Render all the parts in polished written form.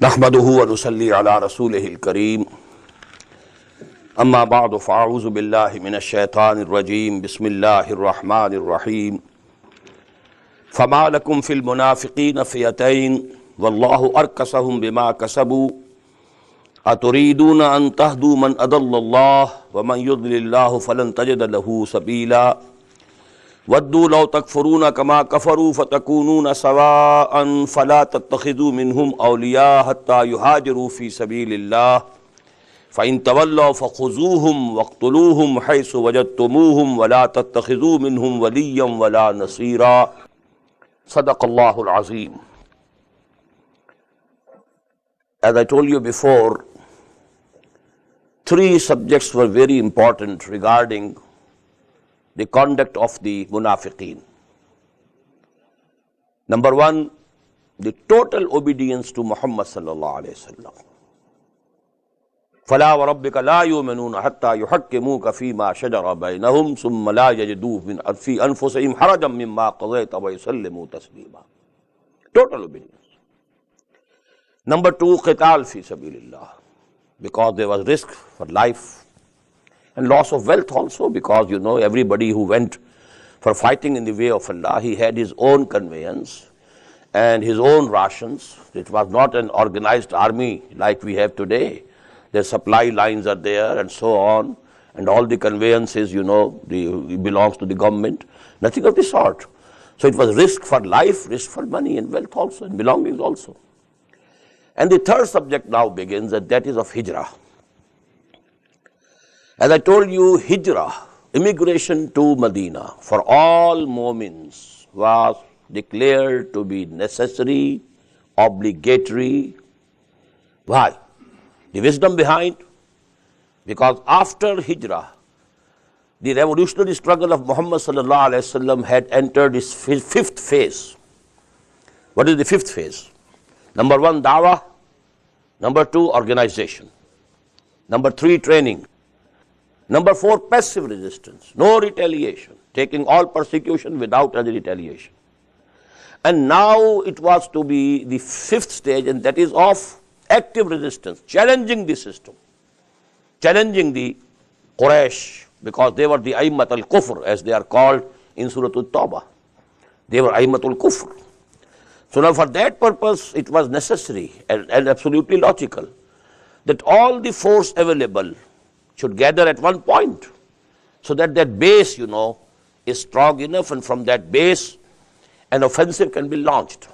नहमदुहु व नुसल्ली अला रसूलिहिल करीम अम्मा बअद फ़अऊज़ु बिल्लाहि मिनश शैतानिर रजीम बिस्मिल्लाहिर रहमानिर रहीम फ़मा लकुम फ़िल मुनाफ़िक़ीन फ़ियतैन वल्लाहु अरकसहुम बिमा कसबू अतुरीदून अन तहदू मन अदल्लल्लाह व मन युद्लिल्लाहु फ़लन तजिद लहू सबीला वद्दू लौ तकफुरून कमा कफरू फ़तकूनून सवाअन फ़ला तत्तखिज़ू मिनहुम औलिया हत्ता युहाजिरू फ़ी सबीलिल्लाह फ़इन तवल्लौ फ़ख़ुज़ूहुम वक़्तुलूहुम हैसु वजदतुमूहुम वला तत्तखिज़ू मिनहुम वलिय्यन वला नसीरा। सदक़ल्लाहुल अज़ीम। As I told you before, three subjects were very important regarding the conduct of the munafiqeen. Number one, the total obedience to Muhammad sallallahu alaihi wasallam. فَلَا وَرَبِّكَ لَا يُؤْمِنُونَ حَتَّى يُحَكِّمُوكَ فِي مَا شَجَرَ بَيْنَهُمْ ثُمَّ لَا يَجِدُوا فِي أَنفُسِهِمْ حَرَجًا مِّمَّا قَضَيْتَ وَيُسَلِّمُوا تَسْلِيمًا. Total obedience. Number two, qital fi sabilillah, because there was risk for life and loss of wealth also, because you know everybody who went for fighting in the way of Allah, he had his own conveyance and his own rations. It was not an organized army like we have today. Their supply lines are there and so on, and all the conveyances, you know, it belongs to the government. Nothing of the sort. So it was risk for life, risk for money and wealth also, and belongings also. And the third subject now begins, and that is of hijrah. As I told you, hijrah, immigration to Medina, for all Mu'mins was declared to be necessary, obligatory. Why? The wisdom behind? Because after hijrah, the revolutionary struggle of Muhammad sallallahu alaihi wasallam had entered its fifth phase. What is the fifth phase? Number one, dawah. Number two, organization. Number three, training. Number four, passive resistance, no retaliation, taking all persecution without any retaliation. And now it was to be the fifth stage, and that is of active resistance, challenging the system, challenging the Quraysh, because they were the Aimmat al-Kufr, as they are called in Surah At-Tawbah. They were Aimmat al-Kufr. So now for that purpose, it was necessary and absolutely logical that all the force available should gather at one point, so that that base, you know, is strong enough, and from that base an offensive can be launched.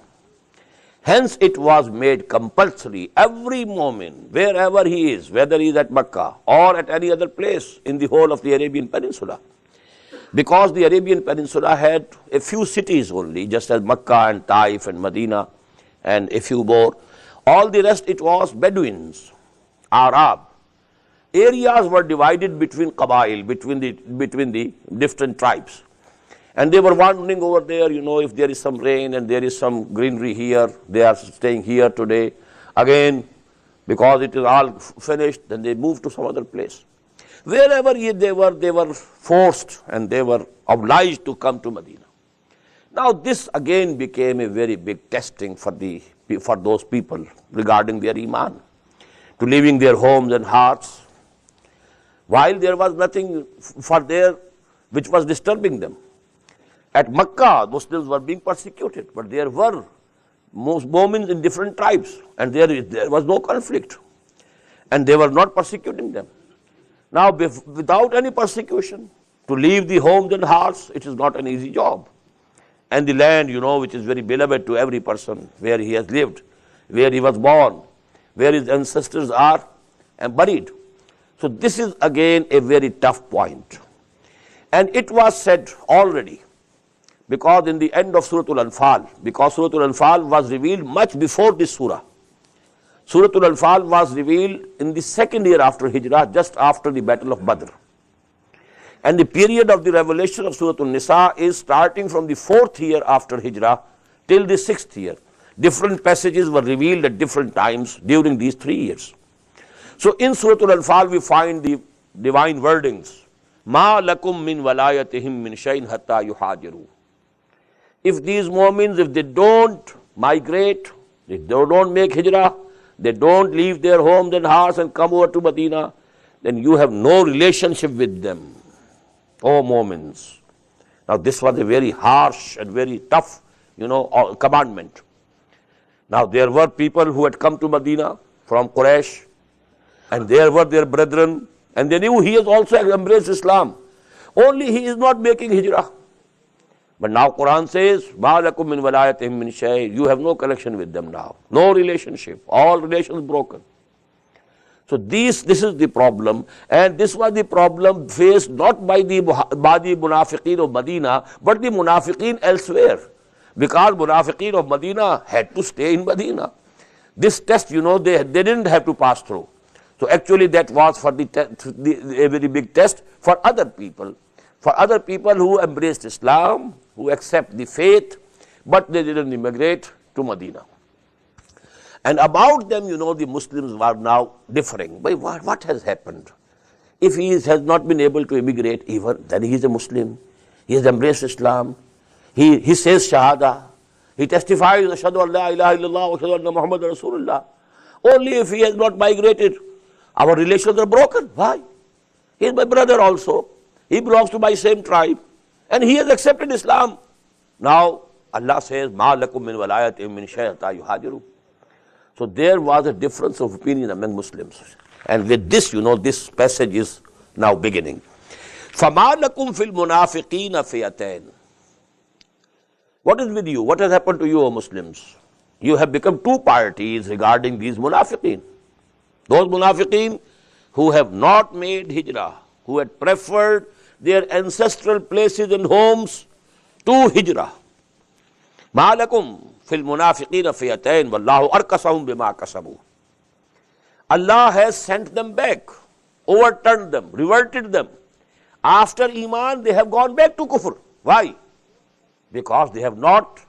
Hence it was made compulsory, every moment, wherever he is, whether he is at Makkah or at any other place in the whole of the Arabian Peninsula, because the Arabian Peninsula had a few cities only, just as Makkah and Taif and Medina and a few more. All the rest it was Bedouins, Arab. Areas were divided between Qabail, between the different tribes. And they were wandering over there, you know, if there is some rain and there is some greenery here, they are staying here today. Again, because it is all finished, then they moved to some other place. Wherever they were forced and they were obliged to come to Medina. Now this again became a very big testing for those people regarding their iman, to leaving their homes and hearts, while there was nothing for there which was disturbing them. At Makkah, Muslims were being persecuted, but there were Mu'mins in different tribes, and there was no conflict, and they were not persecuting them. Now, without any persecution, to leave the homes and hearts, it is not an easy job. And the land, you know, which is very beloved to every person, where he has lived, where he was born, where his ancestors are and buried. So this is again a very tough point. And it was said already, because in the end of Surah Al-Anfal, because Surah Al-Anfal was revealed much before this surah. Surah Al-Anfal was revealed in the second year after Hijrah, just after the Battle of Badr. And the period of the revelation of Surah An-Nisa is starting from the fourth year after Hijrah till the sixth year. Different passages were revealed at different times during these 3 years. So in Surah Al-Anfal we find the divine wordings, Ma lakum min walayatihim min shayin hatta yuhajiru. If these Mu'mins, if they don't migrate, if they don't make hijrah, they don't leave their homes and hearts and come over to Medina, then you have no relationship with them. O Mu'mins. Now this was a very harsh and very tough, commandment. Now there were people who had come to Medina from Quraysh, and there were their brethren, and they knew he has also embraced Islam. Only he is not making hijrah. But now Quran says, مَا لَكُم مِّن وَلَايَتِهِم مِّن شَيْءٍ. You have no connection with them now. No relationship. All relations broken. So this is the problem, and this was the problem faced not by the munafiqeen of Medina, but the munafiqeen elsewhere. Because munafiqeen of Medina had to stay in Medina. This test, they didn't have to pass through. So actually that was for a very big test for other people. For other people who embraced Islam, who accept the faith, but they didn't immigrate to Medina. And about them, the Muslims were now differing. But what has happened? If he has not been able to immigrate even, then he is a Muslim. He has embraced Islam. He says Shahada. He testifies, Ashhadu an la ilaha illallah wa ashhadu anna Muhammadan Rasulullah. Only if he has not migrated, our relations are broken. Why? He is my brother also. He belongs to my same tribe. And he has accepted Islam. Now, Allah says, مَا لَكُم مِّن وَلَايَتِهِم مِّن شَيْءٍ حَتَّىٰ يُهَاجِرُوا. So there was a difference of opinion among Muslims. And with this, this passage is now beginning. فَمَا لَكُمْ فِي الْمُنَافِقِينَ فِيَتَيْنِ. What is with you? What has happened to you, O Muslims? You have become two parties regarding these munafiqeen. Those munafiqeen who have not made hijrah, who had preferred their ancestral places and homes to hijrah. مَا لَكُمْ فِي الْمُنَافِقِينَ فِيَتَيْنِ وَاللَّهُ أَرْكَسَهُمْ بِمَا كَسَبُوا. Allah has sent them back, overturned them, reverted them. After Iman, they have gone back to kufr. Why? Because they have not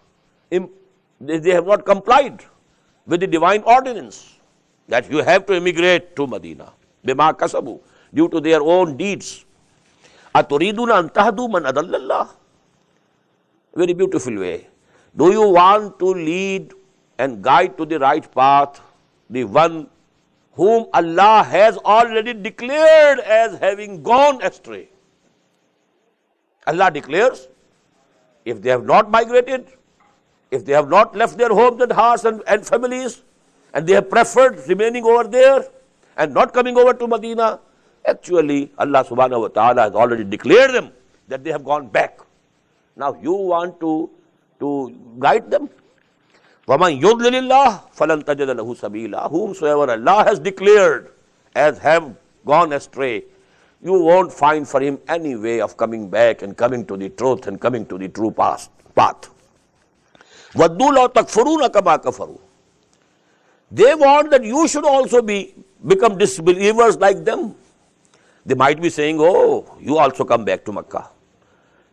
complied with the divine ordinance that you have to immigrate to Medina. بِمَا كَسَبُوا. Due to their own deeds. أَتُرِيدُونَ أَن تَهْدُوا مَنْ أَضَلَّ اللَّهُ. Very beautiful way. Do you want to lead and guide to the right path the one whom Allah has already declared as having gone astray? Allah declares, if they have not migrated, if they have not left their homes and hearts and families, and they have preferred remaining over there and not coming over to Medina, actually Allah subhanahu wa ta'ala has already declared them that they have gone back. Now you want to guide them. وَمَنْ يُضْلِلِ اللَّهُ فَلَنْ تَجِدَ لَهُ سَبِيلًا. Whomsoever Allah has declared as have gone astray, you won't find for him any way of coming back and coming to the truth and coming to the true path. وَدُّوا لَوْ تَكْفُرُونَ كَمَا كَفَرُوا. They want that you should also become disbelievers like them. They might be saying, oh, you also come back to Makkah.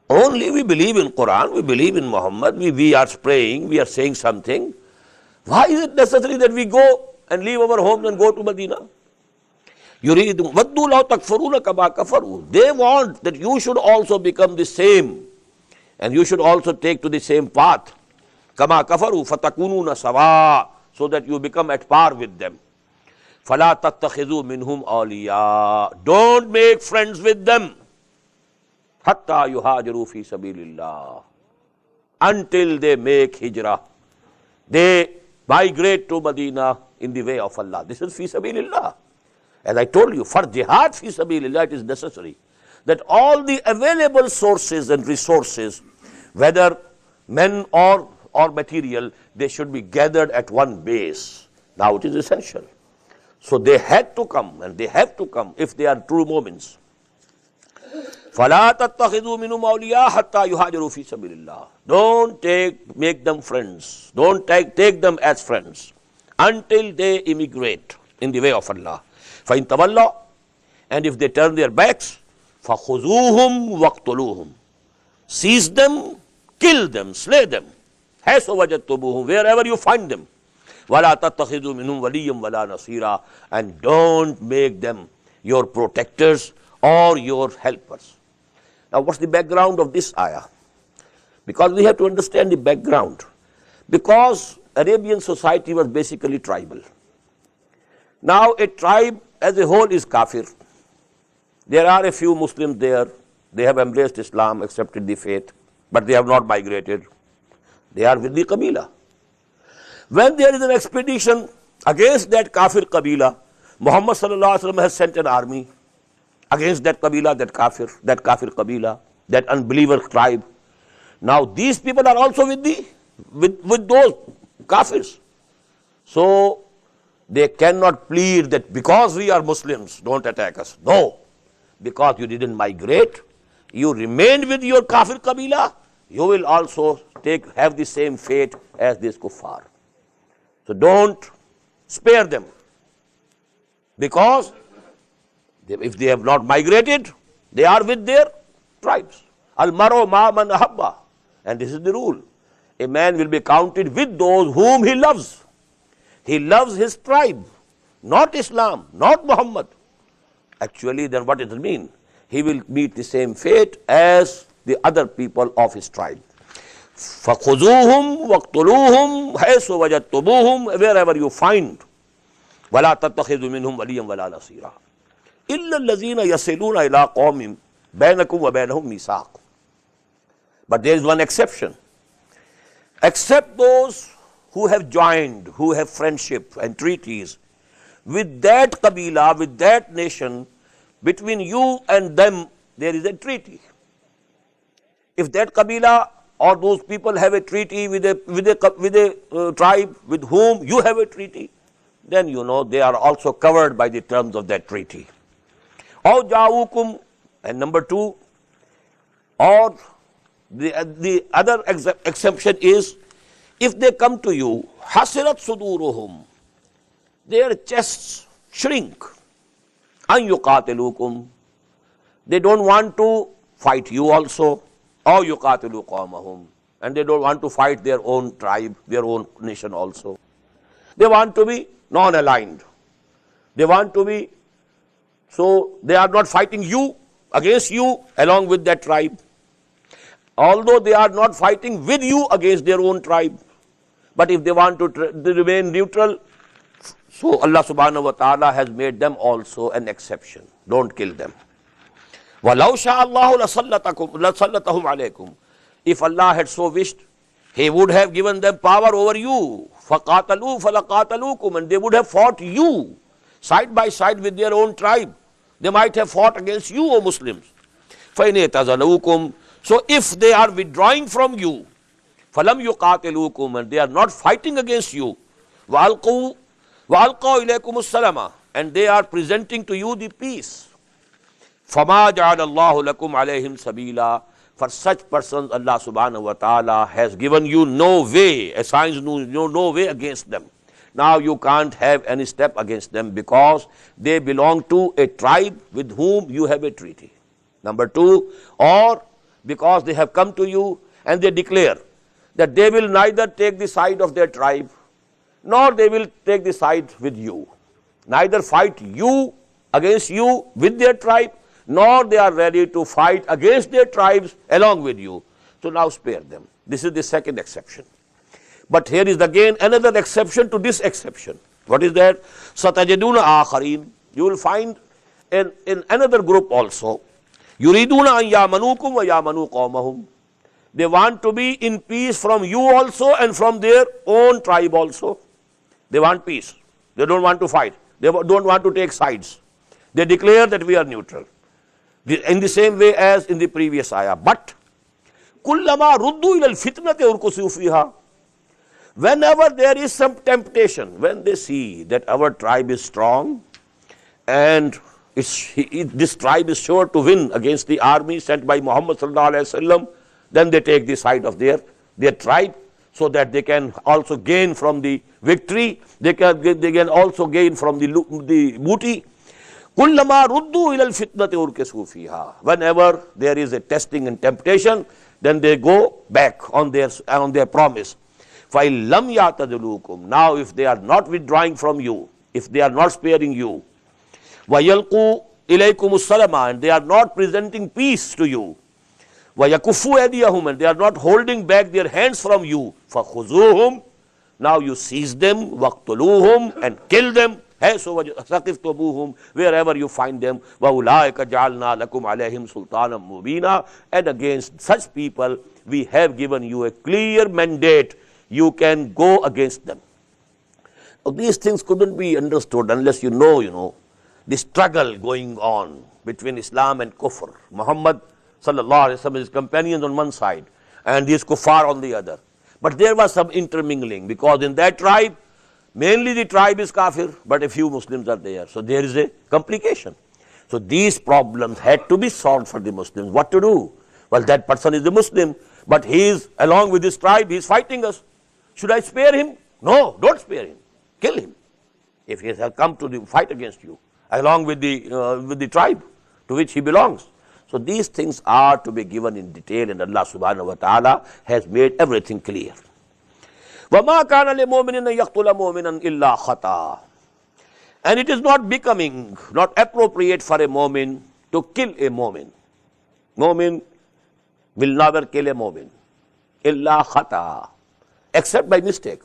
Only we believe in Quran, we believe in Muhammad, we are praying, we are saying something. Why is it necessary that we go and leave our homes and go to Medina? وَدُّوا لَوْ تَكْفُرُونَ كَمَا كَفَرُوا. They want that you should also become the same, and you should also take to the same path. كَمَا كَفَرُوا فَتَكُونُونَ سَوَاءً. So that you become at par with them. فَلَا تَتَّخِذُوا مِنْهُمْ أَوْلِيَاءَ. Don't make friends with them. حَتَّى يُهَاجِرُوا فِي سَبِيلِ اللَّهِ. Until they make hijrah. They migrate to Medina in the way of Allah. This is fi sabilillah. As I told you, for jihad fi sabilillah, it is necessary that all the available sources and resources, whether men or material, they should be gathered at one base. Now it is essential. So they had to come, and they have to come if they are true mu'mins. فَلَا تَتَّخِذُوا مِنْهُمْ أَوْلِيَاءَ حَتَّى يُهَاجِرُوا فِي سَبِيلِ اللَّهِ. Don't make them friends. Don't take them as friends until they immigrate in the way of Allah. فَإِن تَوَلَّوْا. And if they turn their backs, فَخُذُوهُمْ وَاقْتُلُوهُمْ. Seize them, kill them, slay them. حَيْثُ وَجَدْتُمُوهُمْ. Wherever you find them. وَلَا تَتَّخِذُوا مِنْهُمْ وَلِيًّا وَلَا نَصِيرًا. And don't make them your protectors or your helpers. Now what's the background of this ayah? Because we have to understand the background. Because Arabian society was basically tribal. Now a tribe as a whole is kafir. There are a few Muslims there. They have embraced Islam, accepted the faith, but they have not migrated. They are with the Qabila. When there is an expedition against that kafir Qabila, Muhammad sallallahu alaihi wasallam has sent an army against that Qabila, that kafir Qabila, that unbeliever tribe. Now these people are also with those kafirs. So they cannot plead that because we are Muslims, don't attack us. No, because you didn't migrate, you remained with your kafir Qabila, you will also have the same fate as this kuffar. So don't spare them, because if they have not migrated, they are with their tribes. Al-maru ma man ahabba. And this is the rule. A man will be counted with those whom he loves. He loves his tribe, not Islam, not Muhammad. Actually, then what does it mean? He will meet the same fate as the other people of his tribe. فَخُذُوهُمْ وَاقْتُلُوهُمْ حَيْثُ وَجَدتُّمُوهُمْ, wherever you find. وَلَا تَتَّخِذُوا مِنْهُمْ وَلِيًّا وَلَا نَصِيرًا إِلَّا الَّذِينَ يَصِلُونَ إِلَىٰ قَوْمٍ بَيْنَكُمْ وَبَيْنَهُمْ مِيثَاقٌ. But there is one exception. Except those who have joined, who have friendship and treaties with that Qabila, with that nation, between you and them there is a treaty. If that Qabila or those people have a treaty with a tribe with whom you have a treaty, then you know they are also covered by the terms of that treaty. Or ja'ukum, and number two, or the other exception is, if they come to you, hasirat suduruhum, their chests shrink, an yuqatilukum, they don't want to fight you also, or yuqatilu qawmahum, and they don't want to fight their own tribe, their own nation also. They want to be non-aligned. They want to be, so they are not fighting you, against you, along with that tribe. Although they are not fighting with you against their own tribe. But if they want to remain neutral, so Allah subhanahu wa ta'ala has made them also an exception. Don't kill them. وَلَوْ شَاءَ اللَّهُ لَسَلَّطَهُمْ عَلَيْكُمْ. If Allah had so wished, He would have given them power over you. فَقَاتَلُوا فَلَقَاتَلُوكُمْ. And they would have fought you side by side with their own tribe. They might have fought against you, O Muslims. فَإِنْ يَتَزَلُوكُمْ. So if they are withdrawing from you, فَلَمْ يُقَاتِلُوكُمْ, and they are not fighting against you, وَأَلْقَوْا إِلَيْكُمُ السَّلَامَ, and they are presenting to you the peace, فَمَا جَعَلَ اللَّهُ لَكُمْ عَلَيْهِمْ سَبِيلًا. For such persons, Allah subhanahu wa ta'ala has given you no way, assigns no way against them. Now you can't have any step against them because they belong to a tribe with whom you have a treaty. Number two, or because they have come to you and they declare that they will neither take the side of their tribe, nor they will take the side with you. Neither fight you against you with their tribe, nor they are ready to fight against their tribes along with you. So now spare them. This is the second exception. But here is again another exception to this exception. What is that? سَتَجِدُونَ آخَرِينَ. You will find in another group also. يُرِيدُونَ أَنْ يَامَنُوكُمْ وَيَامَنُوا قَوْمَهُمْ. They want to be in peace from you also and from their own tribe also. They want peace. They don't want to fight. They don't want to take sides. They declare that we are neutral. In the same way as in the previous ayah. But كُلَّمَا رُدُّوا إِلَى الْفِتْنَةِ أُرْكُسُوا فِيهَا. Whenever there is some temptation, when they see that our tribe is strong and this tribe is sure to win against the army sent by Muhammad sallallahu alaihi wasallam, then they take the side of their tribe so that they can also gain from the victory. They can also gain from the booty. كُلَّمَا رُدُّوا إِلَى الْفِتْنَةِ أُرْكِسُوا فِيهَا. Whenever there is a testing and temptation, then they go back on their promise. فَإِنْ لَمْ يَعْتَذِلُوكُمْ. Now if they are not withdrawing from you, if they are not sparing you, وَيَلْقُوا إِلَيْكُمُ السَّلَامَ, and they are not presenting peace to you, وَيَكُفُّوا أَيْدِيَهُمْ, and they are not holding back their hands from you, فَخُذُوهُمْ. Now you seize them, وَاقْتُلُوهُمْ, and kill them, wherever you find them. وَأُولَٰئِكَ جَعَلْنَا لَكُمْ عَلَيْهِمْ سُلْطَانًا مُبِينًا. And against such people, we have given you a clear mandate. You can go against them. Now, these things couldn't be understood unless you know, the struggle going on between Islam and Kufr. Muhammad sallallahu alaihi wasallam, his companions on one side, and these kuffar on the other. But there was some intermingling, because in that tribe, mainly the tribe is kafir, but a few Muslims are there. So there is a complication. So these problems had to be solved for the Muslims. What to do? Well, that person is a Muslim, but he is along with his tribe, he is fighting us. Should I spare him? No, don't spare him. Kill him if he has come to the fight against you, along with the tribe to which he belongs. So these things are to be given in detail, and Allah subhanahu wa ta'ala has made everything clear. وَمَا كَانَ لِمُؤْمِنٍ أَن يَقْتُلَ مُؤْمِنًا إِلَّا خَطَأً. And it is not appropriate for a mu'min to kill a mu'min. Mu'min will never kill a mu'min. إِلَّا خَطَأً. Except by mistake.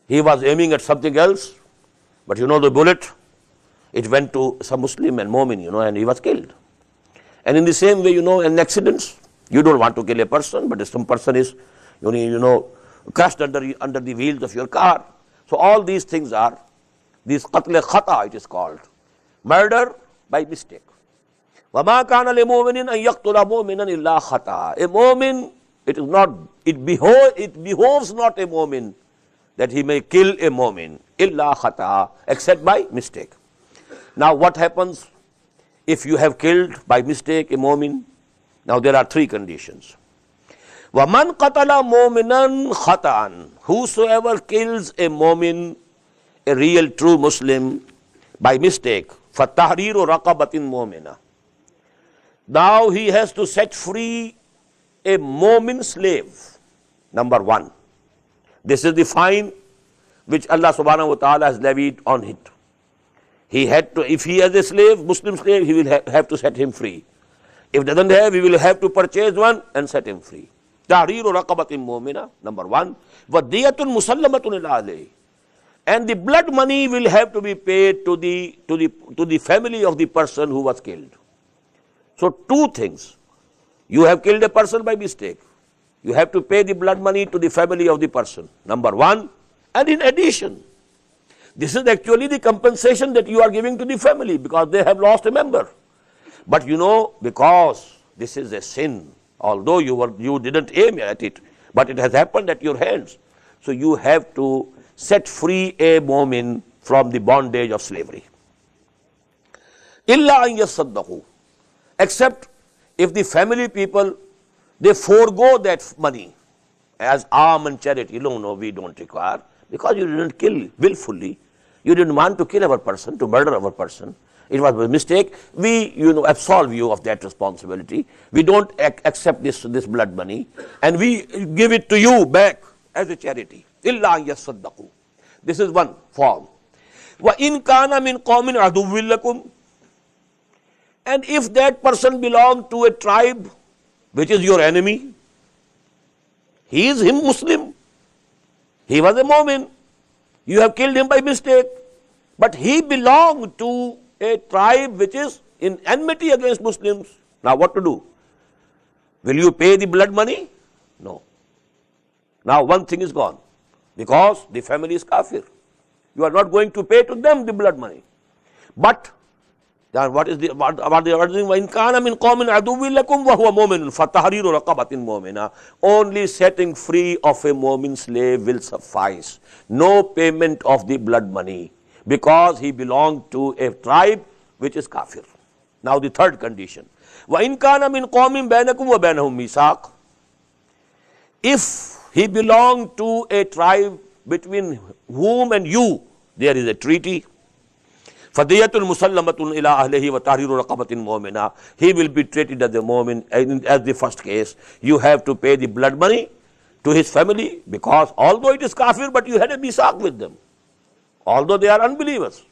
He was aiming at something else, but the bullet, it went to some Muslim and mu'min, and he was killed. And in the same way, in accidents, you don't want to kill a person, but if some person is, crushed under the wheels of your car. So all these things are, this qatl khata it is called, murder by mistake. وَمَا كَانَ لِمُؤْمِنٍ أَن يَقْتُلَ مُؤْمِنًا إِلَّا خَطَأً. A mu'min, it behoves not a mu'min that he may kill a mu'min, إِلَّا خَطَأً, except by mistake. Now what happens if you have killed by mistake a mu'min? Now there are three conditions. وَمَنْ قَتَلَ مُؤْمِنًا خَطَأً. Whosoever kills a mu'min, a real true Muslim, by mistake, فَتَحْرِيرُ رَقَبَةٍ مُؤْمِنَةٍ. Now he has to set free a mu'min slave, number one. This is the fine which Allah subhanahu wa ta'ala has levied on it. He had to, if he has a slave, Muslim slave, he will have to set him free. If doesn't have, he will have to purchase one and set him free. Tahriru raqabatin mu'mina, number one. Wadiyatun musallamatun ila alayhi. And the blood money will have to be paid to the family of the person who was killed. So two things. You have killed a person by mistake. You have to pay the blood money to the family of the person, number one. And in addition, this is actually the compensation that you are giving to the family, because they have lost a member. But because this is a sin, although you didn't aim at it, but it has happened at your hands. So you have to set free a mu'min from the bondage of slavery. إِلَّا أَن يَصَّدَّقُوا. Except if the family people, they forego that money as alms and charity. No, we don't require, because you didn't kill willfully. You didn't want to kill our person, to murder our person. It was a mistake. We, absolve you of that responsibility. We don't accept this blood money, and we give it to you back as a charity. إِلَّا أَن يَصَّدَّقُوا. This is one form. وَإِن كَانَ مِنْ قَوْمٍ عَدُوٍّ لَكُمْ. And if that person belonged to a tribe which is your enemy, he is Muslim, he was a mu'min, you have killed him by mistake, but he belonged to a tribe which is in enmity against Muslims. Now what to do? Will you pay the blood money? No. Now one thing is gone, because the family is kafir. You are not going to pay to them the blood money. But what is the other thing? وَإِنْ كَانَ مِنْ قَوْمٍ عَدُوٍّ لَكُمْ وَهُوَ مُؤْمِنٌ فَتَحْرِيرُ رَقَبَةٍ مُؤْمِنَةٍ. Only setting free of a mu'min slave will suffice. No payment of the blood money, because he belonged to a tribe which is kafir. Now the third condition. وَإِنْ كَانَ مِنْ قَوْمٍ بَيْنَكُمْ وَبَيْنَهُمْ مِيثَاقٌ. If he belonged to a tribe between whom and you there is a treaty, فَدِيَةٌ مُسَلَّمَةٌ إِلَىٰ أَهْلِهِ وَتَحْرِيرُ رَقَبَةٍ مُؤْمِنَةٍ. He will be treated as a mu'min. As the first case, you have to pay the blood money to his family, because although it is kafir, but you had a misaq with them. Although they are unbelievers,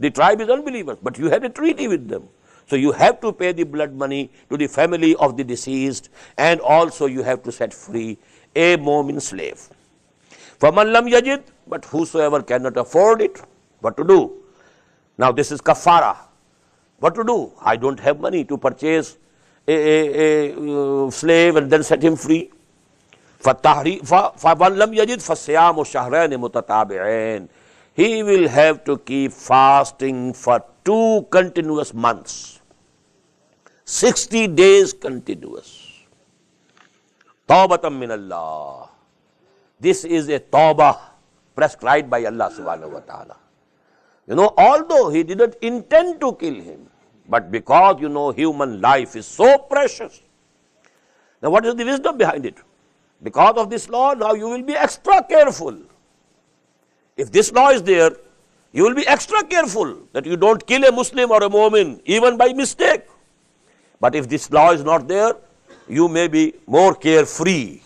the tribe is unbelievers, but you had a treaty with them. So you have to pay the blood money to the family of the deceased, and also you have to set free a mu'min slave. فَمَنْ لَمْ يَجِدْ. But whosoever cannot afford it, what to do? Now this is kafara. What to do? I don't have money to purchase a slave and then set him free. فَمَنْ لَمْ يَجِدْ فَالصِّيَامُ شَهْرَيْنِ مُتَتَابِعَيْنِ. He will have to keep fasting for 2 continuous months. 60 days continuous. Tawbatan min Allah. This is a tawbah prescribed by Allah subhanahu wa ta'ala. Although he didn't intend to kill him, but because, human life is so precious. Now what is the wisdom behind it? Because of this law, now you will be extra careful. If this law is there, you will be extra careful that you don't kill a Muslim or a Mu'min, even by mistake. But if this law is not there, you may be more carefree,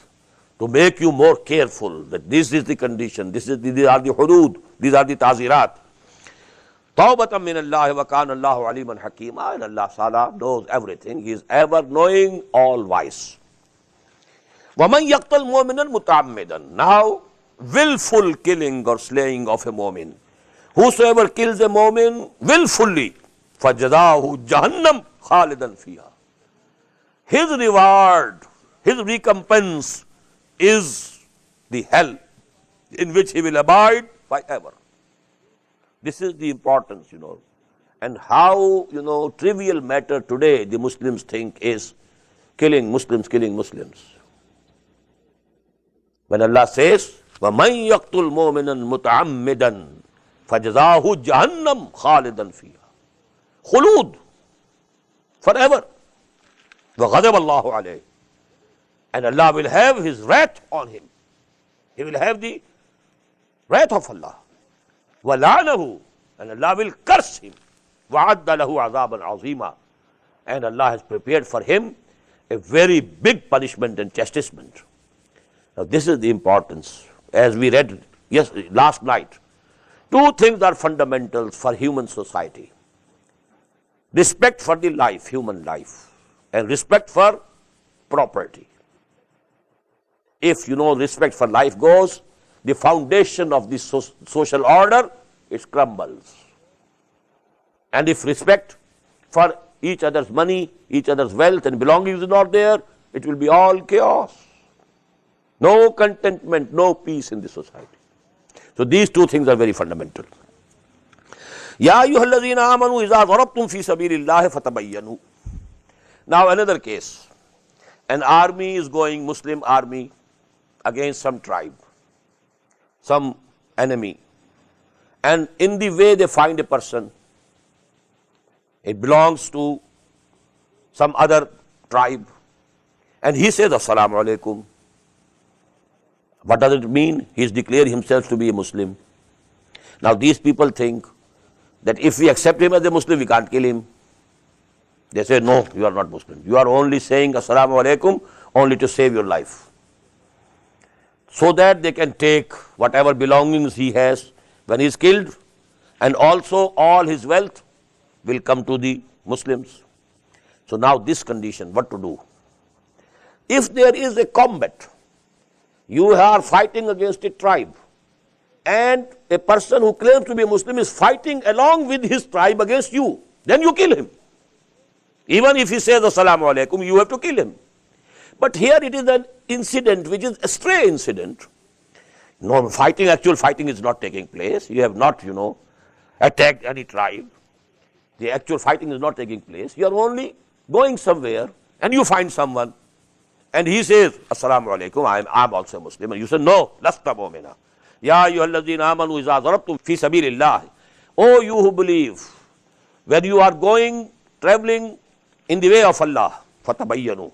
to make you more careful that this is the condition, these are the hudud, these are the tazirat. Tawbatan min Allah wa kana Allahu aliman hakima, and Allah Ta'ala knows everything. He is ever knowing, all wise. وَمَنْ يَقْتَلْ مُؤْمِنًا مُتَعَمِّدًا. Now, willful killing or slaying of a mu'min. Whosoever kills a mu'min willfully, فَجَزَاهُ جَهَنَّمْ خَالِدًا فِيهَا. His reward, his recompense is the hell in which he will abide forever. This is the importance, and how, trivial matter today the Muslims think is killing Muslims. When Allah says, وَمَنْ يَقْتُلْ مُؤْمِنًا مُتَعَمِّدًا فَجَزَاهُ جَهَنَّمْ خَالِدًا فِيهَا. Khulud, forever. وَغَضَبَ اللَّهُ عَلَيْهِ. And Allah will have His wrath on him. He will have the wrath of Allah. وَلَعْنَهُ. And Allah will curse him. وَعَدَّ لَهُ عَذَابًا عَظِيمًا. And Allah has prepared for him a very big punishment and chastisement. Now this is the importance. As we read last night, 2 things are fundamentals for human society. Respect for the life, human life, and respect for property. If respect for life goes, the foundation of this social order, it crumbles. And if respect for each other's money, each other's wealth and belongings is not there, it will be all chaos. No contentment, no peace in the society. So these 2 things are very fundamental. Ya ayyuhalladhina amanu idha darabtum fi sabilillahi fatabayyanu. Now another case. An army is going, Muslim army, against some tribe, some enemy. And in the way they find a person. It belongs to some other tribe. And he says, Assalamu alaikum. What does it mean? He is declaring himself to be a Muslim. Now these people think that if we accept him as a Muslim, we can't kill him. They say, no, you are not Muslim. You are only saying Assalamu alaikum only to save your life. So that they can take whatever belongings he has when he is killed, and also all his wealth will come to the Muslims. So now this condition, what to do? If there is a combat, you are fighting against a tribe, and a person who claims to be a Muslim is fighting along with his tribe against you, then you kill him. Even if he says Assalamu alaikum, you have to kill him. But here it is an incident which is a stray incident. No actual fighting is not taking place. You have not, attacked any tribe. The actual fighting is not taking place. You are only going somewhere and you find someone and he says, Assalamu alaikum, I am also a Muslim. And you say, no, lasta mu'mina. Ya ayyuhalladhina amanu iza darabtum fi sabilillah. Oh, you who believe, when you are going, traveling in the way of Allah, fatabayyanu.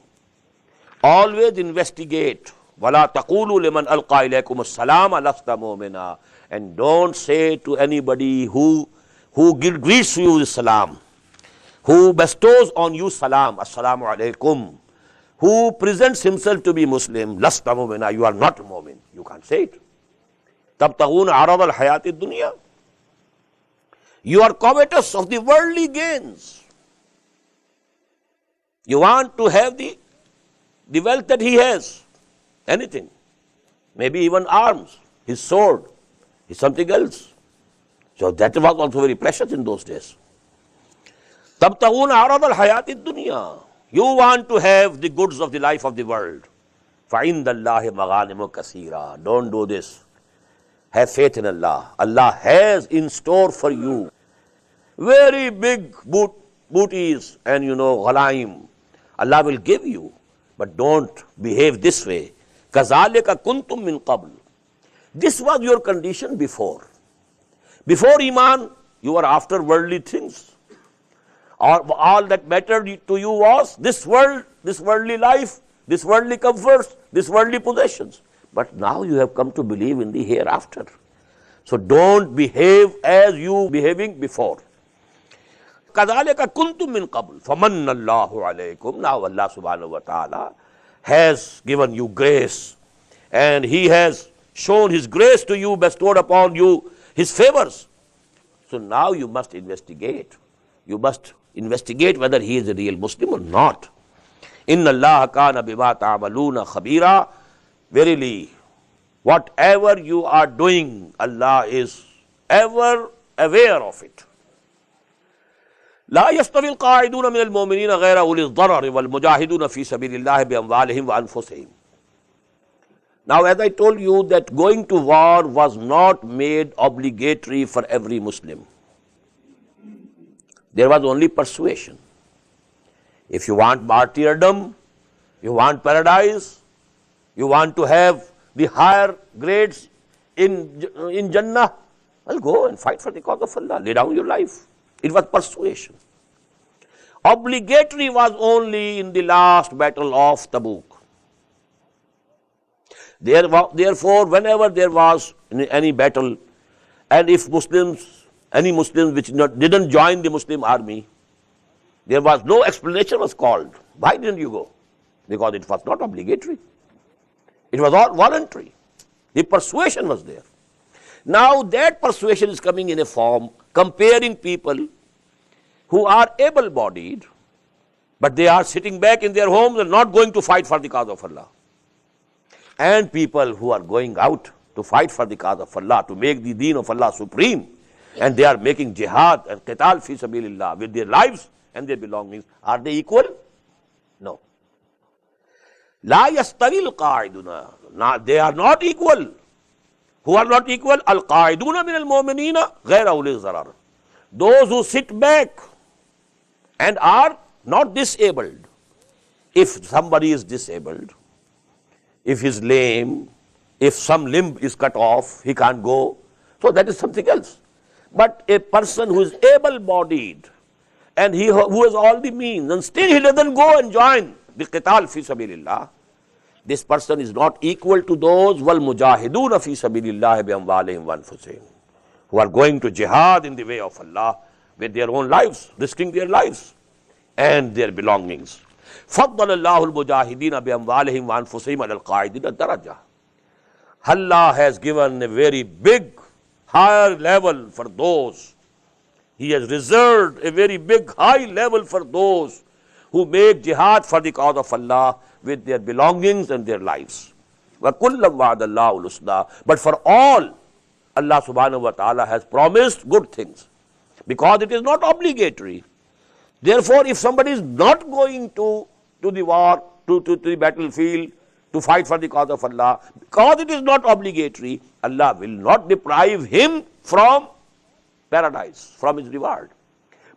Always investigate. وَلَا تَقُولُوا لِمَنْ أَلْقَى إِلَيْكُمُ السَّلَامَ لَسْتَ مُؤْمِنًا. And don't say to anybody who greets you with salam, who bestows on you salam, assalamu alaikum, who presents himself to be Muslim, لَسْتَ مُؤْمِنًا, you are not a mu'min. You can't say it. تَبْتَغُونَ عَرَضَ الْحَيَاةِ الدُّنْيَا. You are covetous of the worldly gains. You want to have the wealth that he has. Anything. Maybe even arms, his sword, is something else. So that was also very precious in those days. تَبْتَغُونَ عَرَضَ الْحَيَاةِ الدُّنْيَا. You want to have the goods of the life of the world. فَعِنْدَ اللَّهِ مَغَانِمُ كَثِيرًا. Don't do this. Have faith in Allah. Allah has in store for you very big booties and ghalaim. Allah will give you, but don't behave this way. كَذَلِكَ كُنْتُم مِّن قَبْلُ. This was your condition before. Before Iman, you were after worldly things. All that mattered to you was this world, this worldly life, this worldly comforts, this worldly possessions. But now you have come to believe in the hereafter. So don't behave as you behaving before. كَذَلِكَ كُنْتُم مِّن قَبْلُ فَمَنَّ اللَّهُ عَلَيْكُمْ. Now Allah subhanahu wa ta'ala has given you grace, and He has shown His grace to you, bestowed upon you His favors. So now you must investigate. You must investigate whether he is a real Muslim or not. Inna Allah kana bima ta'maluna khabira. Verily, whatever you are doing, Allah is ever aware of it. لا يستوي القاعدون من المؤمنين غير أولي الضرر والمجاهدون في سبيل الله بأموالهم وأنفسهم. Now, as I told you that going to war was not made obligatory for every Muslim. There was only persuasion. If you want martyrdom, you want paradise, you want to have the higher grades in Jannah, well, go and fight for the cause of Allah. Lay down your life. It was persuasion. Obligatory was only in the last battle of Tabuk. Therefore, whenever there was any battle, and if any Muslims which didn't join the Muslim army, there was no explanation was called. Why didn't you go? Because it was not obligatory. It was all voluntary. The persuasion was there. Now that persuasion is coming in a form comparing people who are able-bodied, but they are sitting back in their homes and not going to fight for the cause of Allah, and people who are going out to fight for the cause of Allah, to make the deen of Allah supreme, and they are making jihad and qital fi sabilillah with their lives and their belongings. Are they equal? No. La yastawi al-qa'iduna. They are not equal. Who are not equal? Al-qa'iduna min al-mu'minina ghayra uli zarar. Those who sit back and are not disabled. If somebody is disabled, if he is lame, if some limb is cut off, he can't go, so that is something else. But a person who is able-bodied and who has all the means and still he doesn't go and join the qital fi sabilillah, this person is not equal to those wal mujahiduna fi sabilillah bi amwalihim wa anfusihim, who are going to jihad in the way of Allah with their own lives, risking their lives and their belongings. فضل الله المجاهدين بأموالهم وأنفسهم على القاعدين الدرجة. Allah has given a very big, higher level for those. He has reserved a very big, high level for those who make jihad for the cause of Allah with their belongings and their lives. وَكُلًّا وَعَدَ اللَّهُ الْحُسْنَى. But for all, Allah subhanahu wa ta'ala has promised good things, because it is not obligatory. Therefore, if somebody is not going to the war, to the battlefield, to fight for the cause of Allah, because it is not obligatory, Allah will not deprive him from paradise, from his reward.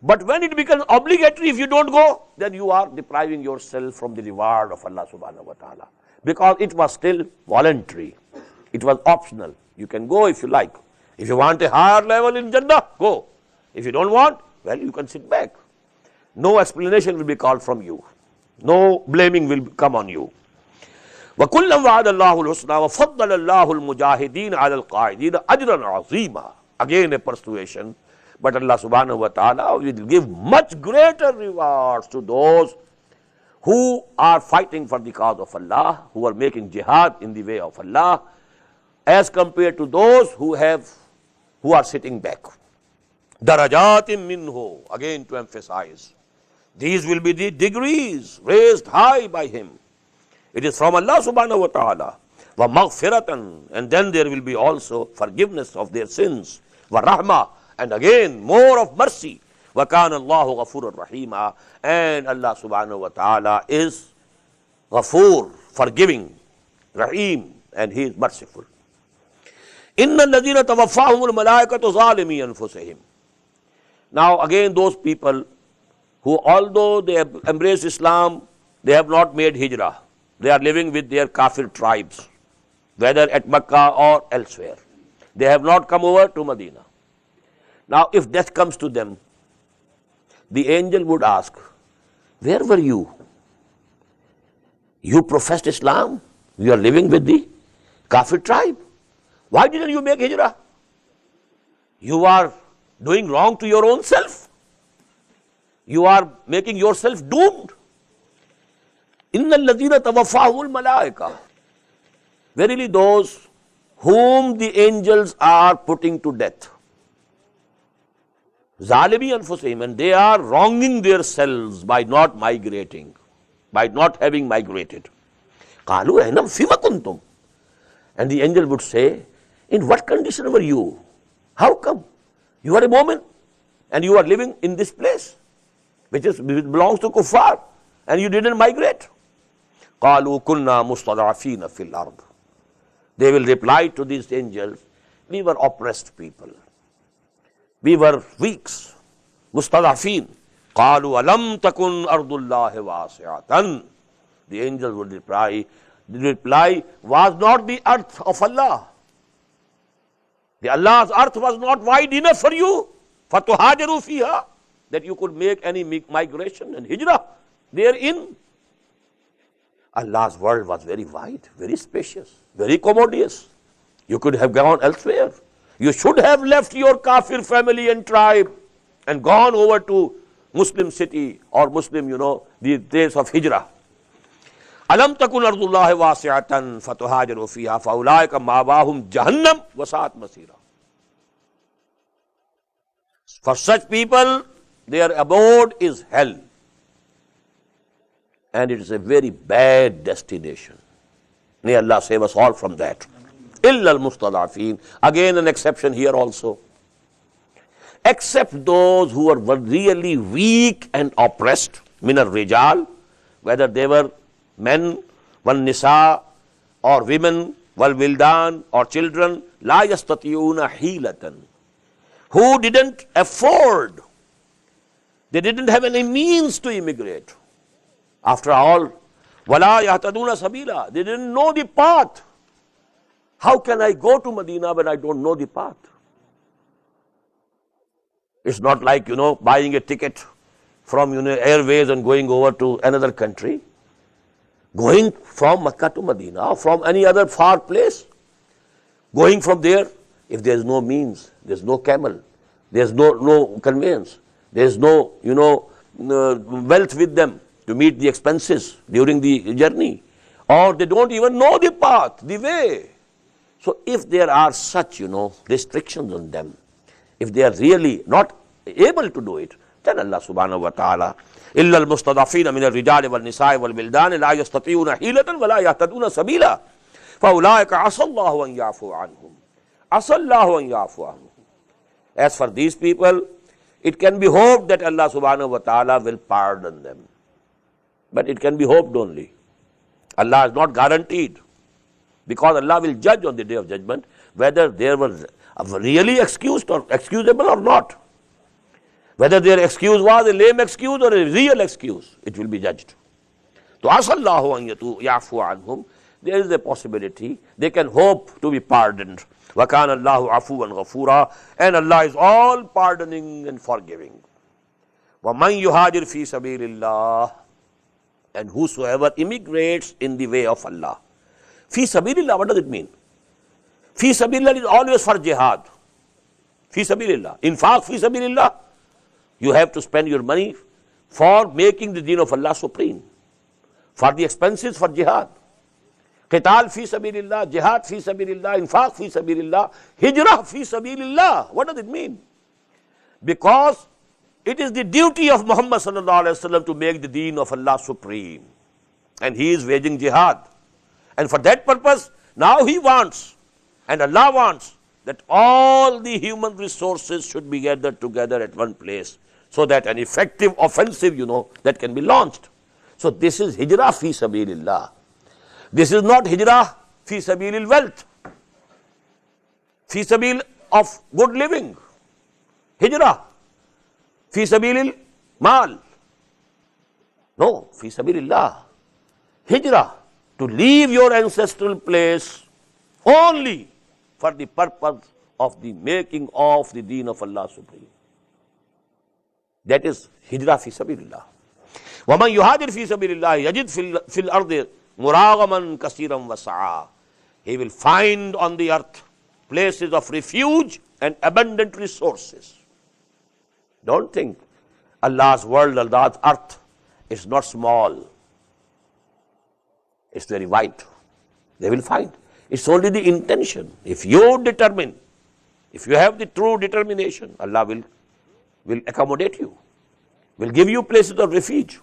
But when it becomes obligatory, if you don't go, then you are depriving yourself from the reward of Allah subhanahu wa ta'ala, because it was still voluntary. It was optional. You can go if you like. If you want a higher level in Jannah, go. If you don't want, well, you can sit back. No explanation will be called from you. No blaming will come on you. وَكُلًّا وَعَدَ اللَّهُ الْحُسْنَى وَفَضَّلَ اللَّهُ الْمُجَاهِدِينَ عَلَى الْقَاعِدِينَ أَجْرًا عَظِيمًا. Again a persuasion, but Allah subhanahu wa ta'ala will give much greater rewards to those who are fighting for the cause of Allah, who are making jihad in the way of Allah, as compared to those who are sitting back. Darajatim minhu, again to emphasize, these will be the degrees raised high by him. It is from Allah subhanahu wa ta'ala. Wa maghfiratan, and then there will be also forgiveness of their sins. Wa rahma, and again more of mercy. وَكَانَ اللَّهُ غَفُورًا رَحِيمًا. And Allah subhanahu wa ta'ala is Ghafoor, forgiving, Rahim, and He is merciful. إِنَّ الَّذِينَ تَوَفَّاهُمُ الْمَلَائِكَةُ ظَالِمِي أَنفُسِهِمْ. Now again those people who, although they have embraced Islam, they have not made hijrah. They are living with their kafir tribes, whether at Makkah or elsewhere. They have not come over to Medina. Now if death comes to them, the angel would ask, where were you? You professed Islam, you are living with the kafir tribe. Why didn't you make hijrah? You are doing wrong to your own self. You are making yourself doomed. Inna alladhina tawaffahumul malaika. Verily those whom the angels are putting to death. Zalimi anfusihim, and they are wronging themselves by not migrating, by not having migrated. Qalu ainam fima kuntum. And the angel would say, in what condition were you? How come? You are a Mu'min and you are living in this place which belongs to kuffar, and you didn't migrate. Qalu kunna mustad'afina fil ard. They will reply to these angels, we were oppressed people. We were weaks, mustad'afin. Qalu alam takun ardullahi wasi'atan. The angels would reply, was not the earth of Allah. The Allah's earth was not wide enough for you, fatuhajaru fiha, that you could make any migration and hijrah therein. Allah's world was very wide, very spacious, very commodious. You could have gone elsewhere. You should have left your kafir family and tribe and gone over to Muslim city or Muslim, the days of hijrah. Alam takun ardullahi wasi'atan fatuhajaru fiha faulaika ma'wahum jahannam wa sa'at masira. For such people, their abode is hell, and it is a very bad destination. May Allah save us all from that. Illa al-mustad'afin. Again an exception here also. Except those who are really weak and oppressed, min ar-rijal, whether they were men, wal nisa, or women, wal wildan, or children, la yastatiyuna hilatan, who didn't afford, they didn't have any means to immigrate. After all, wala yahtaduna sabila, they didn't know the path. How can I go to Medina when I don't know the path? It's not like, buying a ticket from, airways and going over to another country. Going from Makkah to Medina or from any other far place. Going from there, if there is no means, there is no camel, there is no conveyance, there is no, wealth with them to meet the expenses during the journey, or they don't even know the path, the way. So if there are such, restrictions on them, if they are really not able to do it, then Allah subhanahu wa ta'ala, إِلَّا الْمُسْتَضَعْفِينَ مِنَ الرِّجَالِ وَالنِّسَاءِ وَالْوِلْدَانِ لَا يَسْتَطِيعُونَ حِيلَةً وَلَا يَهْتَدُونَ سَبِيلًا فَأُولَٰئِكَ عَسَى اللَّهُ أَن يَعْفُوَ عَنْهُمْ عَسَى اللَّهُ أَن يَعْفُوَ عَنْهُمْ. As for these people, it can be hoped that Allah subhanahu wa ta'ala will pardon them. But it can be hoped only. Allah is not guaranteed, because Allah will judge on the day of judgment whether they were really excused or excusable or not. Whether their excuse was a lame excuse or a real excuse, it will be judged. So, asallahu an yafu anhum, there is a possibility they can hope to be pardoned. Wa kana Allahu afuwan ghafura, and Allah is all pardoning and forgiving. Wa man yuhajir fi sabilillah, and whosoever immigrates in the way of Allah. Fi sabilillah, what does it mean? Fi sabilillah is always for jihad. Fi sabilillah. Infaq fi sabilillah. You have to spend your money for making the deen of Allah supreme, for the expenses for jihad. Qital fi sabilillah, jihad fi sabilillah, infaq fi sabilillah, hijrah fi sabilillah. What does it mean? Because it is the duty of Muhammad sallallahu alaihi wasallam to make the deen of Allah supreme, and he is waging jihad. And for that purpose, now he wants, and Allah wants, that all the human resources should be gathered together at one place so that an effective offensive, that can be launched. So this is hijrah fi sabilillah. This is not hijrah fi sabilil wealth, fi sabil of good living. Hijrah fi sabilil mal. No, fi sabilillah. Hijrah, to leave your ancestral place only for the purpose of the making of the deen of Allah Supreme. That is hijrah fi sabilillah. وَمَنْ يُهَاجِرْ فِي سَبِيلِ اللَّهِ يَجِدْ فِي الْأَرْضِ مُرَاغَمًا كَثِيرًا وَسَعًا. He will find on the earth places of refuge and abundant resources. Don't think Allah's world, Allah's earth is not small. It's very wide. They will find. It's only the intention. If you determine, if you have the true determination, Allah will accommodate you, will give you places of refuge.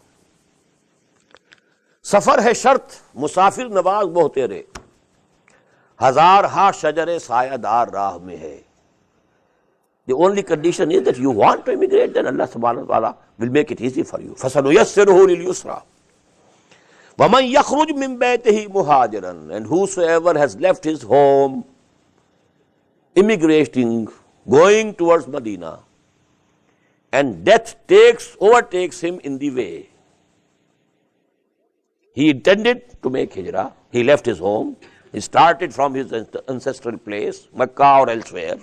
सफर है शर्त मुसाफिर नवाज बहुतेरे, हजार हा शजरे सायादार राह में है. The only condition is that you want to immigrate, then Allah subhanahu wa ta'ala will make it easy for you. فَسَنُيَسِّرُهُ لِلْيُسْرَى. وَمَنْ يَخْرُجْ مِنْ بَيْتِهِ مُهَاجِرًا. And whosoever has left his home, immigrating, going towards Medina, and death overtakes him in the way. He intended to make hijrah. He left his home. He started from his ancestral place, Makkah or elsewhere.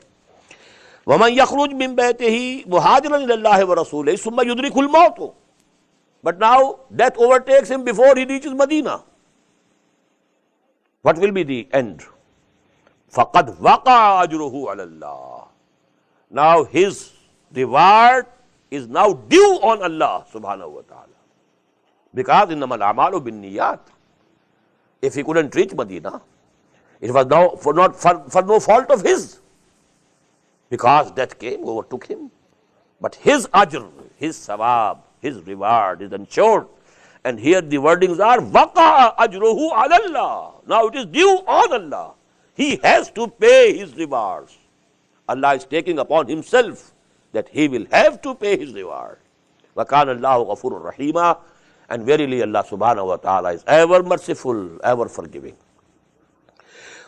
وَمَنْ يَخْرُجْ مِنْ بَيْتِهِ مُهَاجِرًا إِلَى اللَّهِ وَرَسُولِهِ ثُمَّ يُدْرِكُهُ الْمَوْتُ. But now death overtakes him before he reaches Medina. What will be the end? فَقَدْ وَقَعَ أَجْرُهُ عَلَى اللَّهِ. Now his reward is now due on Allah subhanahu wa ta'ala. Because innamal a'malu binniyat. If he couldn't reach Medina, it was now for no fault of his. Because death came, overtook him. But his ajr, his sawab, his reward is ensured. And here the wordings are, waqa ajruhu ala Allah. Now it is due on Allah. He has to pay his rewards. Allah is taking upon himself that he will have to pay his reward. Wa kana Allahu ghafurur rahima. And verily Allah subhanahu wa ta'ala is ever merciful, ever forgiving.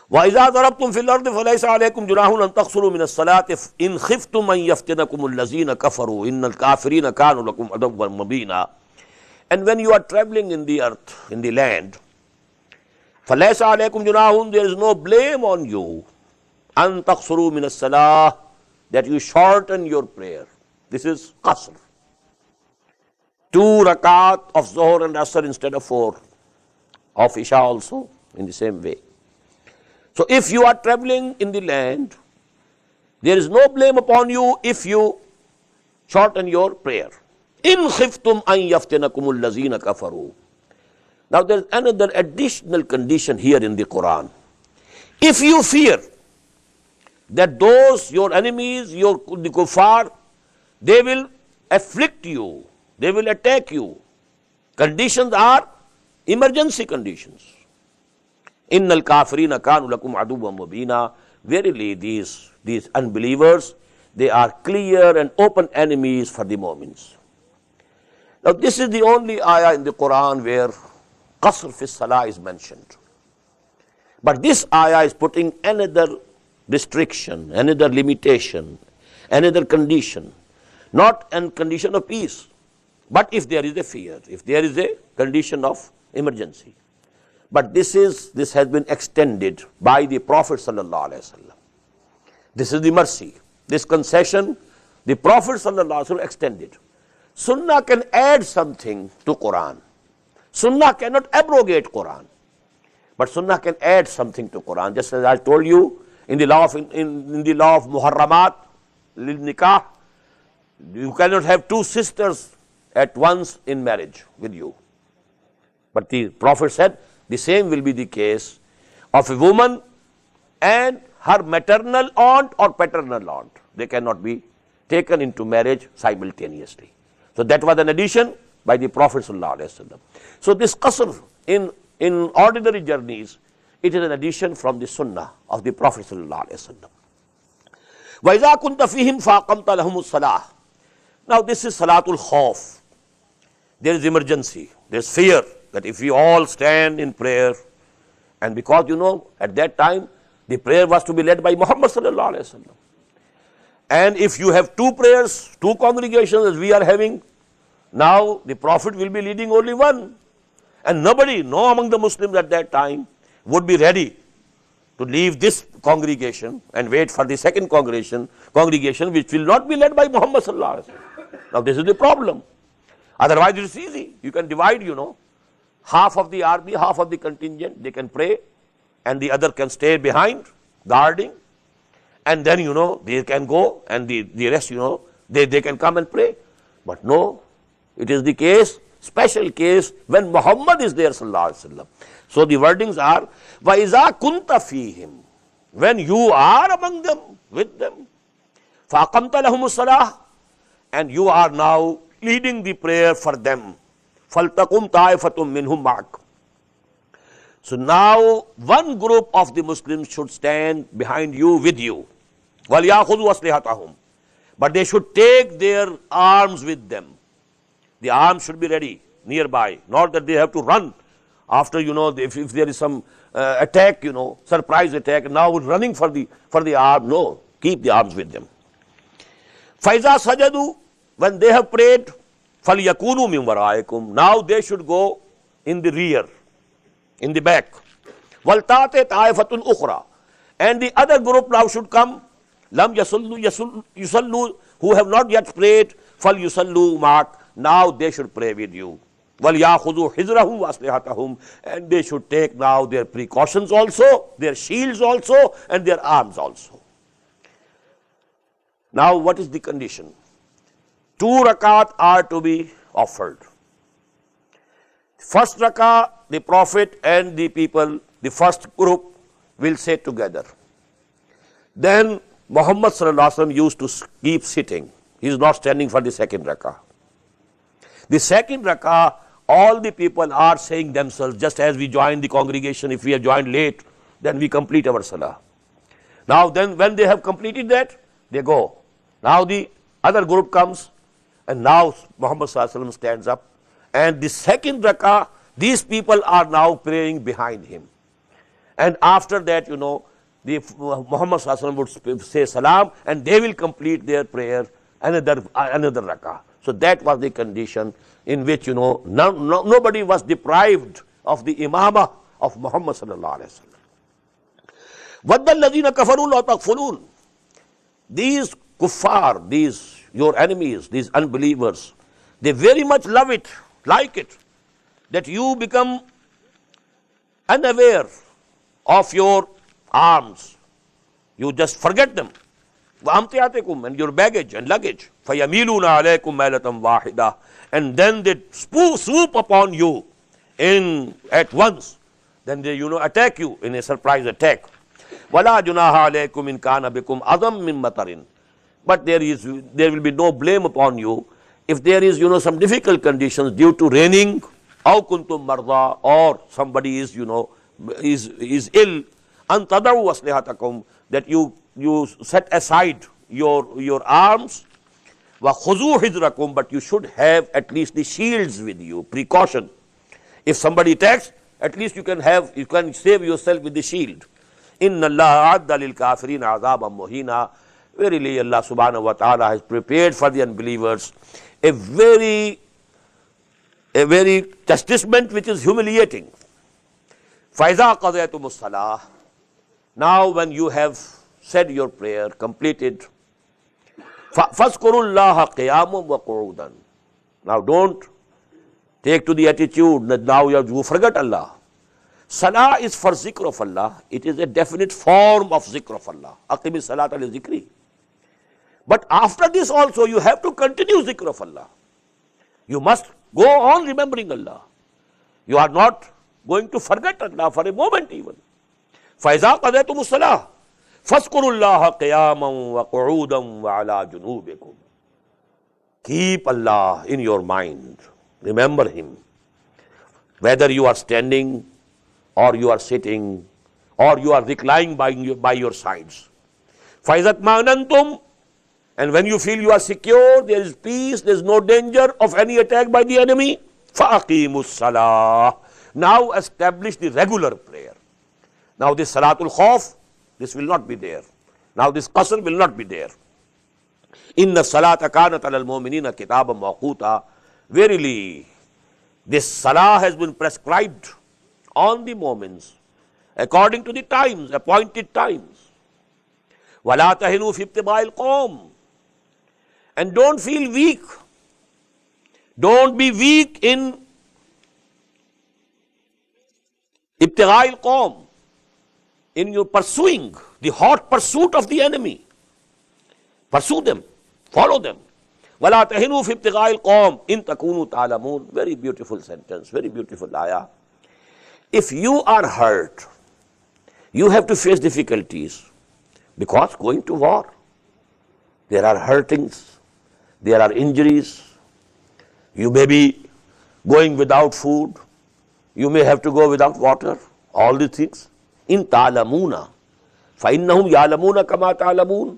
وَإِذَا ضَرَبْتُمْ فِي الْأَرْضِ فَلَيْسَ عَلَيْكُمْ جُنَاحٌ أَن تَقْصُرُوا مِنَ الصَّلَاةِ إِنْ خِفْتُمْ أَن يَفْتِنَكُمُ الَّذِينَ كَفَرُوا إِنَّ الْكَافِرِينَ كَانُوا لَكُمْ عَدُوًّا مُبِينًا. And when you are traveling in the earth, in the land, فَلَيْسَ عَلَيْكُمْ جُنَاحٌ, there is no blame on you, أَن تَقْصُرُوا مِنَ الصَّلَاةِ, that you shorten your prayer. This is qasr. 2 rakat of Zohar and Asr instead of 4. Of Isha also in the same way. So if you are traveling in the land, there is no blame upon you if you shorten your prayer. In khiftum an yaftinakumul lazina kafaru. Now there is another additional condition here in the Quran. If you fear that those, your enemies, the kuffar, they will afflict you, they will attack you. Conditions are emergency conditions. Innal kafirina kanu lakum aduwwan mubina. Verily these unbelievers, they are clear and open enemies for the mu'mins. Now this is the only ayah in the Quran where qasr fi salah is mentioned. But this ayah is putting another restriction, another limitation, another condition. Not a condition of peace. But if there is a fear, if there is a condition of emergency. But this has been extended by the Prophet sallallahu alaihi wasallam. This is the mercy. This concession, the Prophet sallallahu alaihi wasallam extended. Sunnah can add something to Quran. Sunnah cannot abrogate Quran. But Sunnah can add something to Quran. Just as I told you, in the law of Muharramat, lil nikah, you cannot have 2 sisters at once in marriage with you. But the Prophet said the same will be the case of a woman and her maternal aunt or paternal aunt. They cannot be taken into marriage simultaneously. So that was an addition by the Prophet ﷺ. So this qasr in ordinary journeys, it is an addition from the sunnah of the Prophet ﷺ. وَإِذَا كُنْتَ فِيهِمْ فَأَقَمْتَ لَهُمُ الصَّلَاةَ. Now this is Salatul Khawf. There is emergency, there is fear that if we all stand in prayer, and because at that time the prayer was to be led by Muhammad sallallahu alaihi wasallam. And if you have two prayers, two congregations as we are having, now the Prophet will be leading only one. And nobody, no among the Muslims at that time would be ready to leave this congregation and wait for the second congregation which will not be led by Muhammad sallallahu alaihi wasallam. Now this is the problem. Otherwise it is easy. You can divide, half of the army, half of the contingent, they can pray, and the other can stay behind, guarding, and then, they can go, and the rest, they can come and pray. But no, it is the case, special case, when Muhammad is there, sallallahu alaihi wasallam. So the wordings are, وَإِذَا كُنْتَ فِيهِمْ, when you are among them, with them, فَأَقَمْتَ لَهُمُ الصَّلَاةَ, and you are now leading the prayer for them, فَلْتَقُمْ طَائِفَةٌ مِّنْهُمْ مَعَكَ. So now one group of the Muslims should stand behind you, with you. وَلْيَأْخُذُوا أَسْلِحَتَهُمْ, but they should take their arms with them. The arms should be ready, nearby, not that they have to run after, if there is some attack, surprise attack, now running for the arm. No, keep the arms with them. فَإِذَا سَجَدُوا, when they have prayed, فَلْيَكُونُوا مِنْ وَرَائِكُمْ, now they should go in the rear, in the back. وَلْتَأْتِ طَائِفَةٌ أُخْرَى, and the other group now should come, لَمْ يُصَلُّوا, who have not yet prayed, فَلْيُصَلُّوا مَعَكَ, now they should pray with you. وَلْيَأْخُذُوا حِذْرَهُمْ وَأَسْلِحَتَهُمْ, and they should take now their precautions also, their shields also, and their arms also. Now what is the condition? 2 rakat are to be offered. First rakah, the Prophet and the people, the first group, will say together. Then Muhammad sallallahu alaihi wasallam used to keep sitting. He is not standing for the second rakah. The second rakah, all the people are saying themselves, just as we join the congregation. If we have joined late, then we complete our salah. Now then, when they have completed that, they go. Now the other group comes, and now Muhammad sallallahu alaihi wasallam stands up, and the second rakah, these people are now praying behind him. And after that, the Muhammad sallallahu alaihi wasallam would say salam, and they will complete their prayer, another rakah. So that was the condition in which, nobody was deprived of the imamah of Muhammad sallallahu alaihi wasallam. وَدَّ الَّذِينَ كَفَرُوا لَا تَغْفُلُونَ, these kuffar, these your enemies, these unbelievers, they very much love it, like it, that you become unaware of your arms. You just forget them. وَأَمْتِعَتِكُمْ, and your baggage and luggage. فَيَمِيلُونَ عَلَيْكُمْ مَيْلَةً وَاحِدَةً, and then they swoop upon you at once. Then they attack you in a surprise attack. وَلَا جُنَاهَ عَلَيْكُمْ إِنْ كَانَ بِكُمْ أَذًى مِّن مَطَرٍ, but there will be no blame upon you if there is some difficult conditions due to raining, أَوْ كُنْتُمْ مَرْضَى, or somebody is is ill, أَن تَضَعُوا أَسْلِحَتَكُمْ, that you set aside your arms, وَخُذُوا حِذْرَكُمْ, but you should have at least the shields with you, precaution. If somebody attacks, at least you can save yourself with the shield. إِنَّ اللَّهَ أَعَدَّ لِلْكَافِرِينَ عَذَابًا مُهِينًا, verily Allah subhanahu wa ta'ala has prepared for the unbelievers a very chastisement which is humiliating. فَإِذَا قَضَيْتُمُ الصَّلَاةَ, now when you have said your prayer, completed, فَاذْكُرُوا اللَّهَ قِيَامًا وَقُعُودًا, now don't take to the attitude that now you forget Allah. Salah is for zikr of Allah. It is a definite form of zikr of Allah. أَقِمِ الصَّلَاةَ لِذِكْرِي. But after this also you have to continue zikr of Allah. You must go on remembering Allah. You are not going to forget Allah for a moment even. فَإِذَا قَضَيْتُمُ الصَّلَاةَ فَاذْكُرُوا اللَّهَ قِيَامًا وَقُعُودًا وَعَلَى جُنُوبِكُمْ. Keep Allah in your mind. Remember Him. Whether you are standing, or you are sitting, or you are reclining by your sides. فَإِذَا اطْمَأْنَنْتُمْ, and when you feel you are secure, there is peace, there is no danger of any attack by the enemy, فَأَقِيمُوا الصَّلَاةِ, now establish the regular prayer. Now this Salatul Khawf, this will not be there. Now this Qasr will not be there. Inna salata kanat alal mu'minina kitaban mawquta. Verily, this salah has been prescribed on the moments according to the times, appointed times. Wala tahinu fi ibtiba'il qawm. And don't feel weak. Don't be weak in ibtiga'il qawm, in your pursuing, the hot pursuit of the enemy. Pursue them, follow them. وَلَا تَهِنُوا فِي ابْتِغَاءِ الْقَوْمِ إِن تَكُونُوا تَعْلَمُونَ. Very beautiful sentence, very beautiful ayah. If you are hurt, you have to face difficulties, because going to war, there are hurtings, there are injuries, you may be going without food, you may have to go without water, all these things. In ta'lamuna, فَإِنَّهُمْ يَعْلَمُونَ كَمَا تَعْلَمُونَ.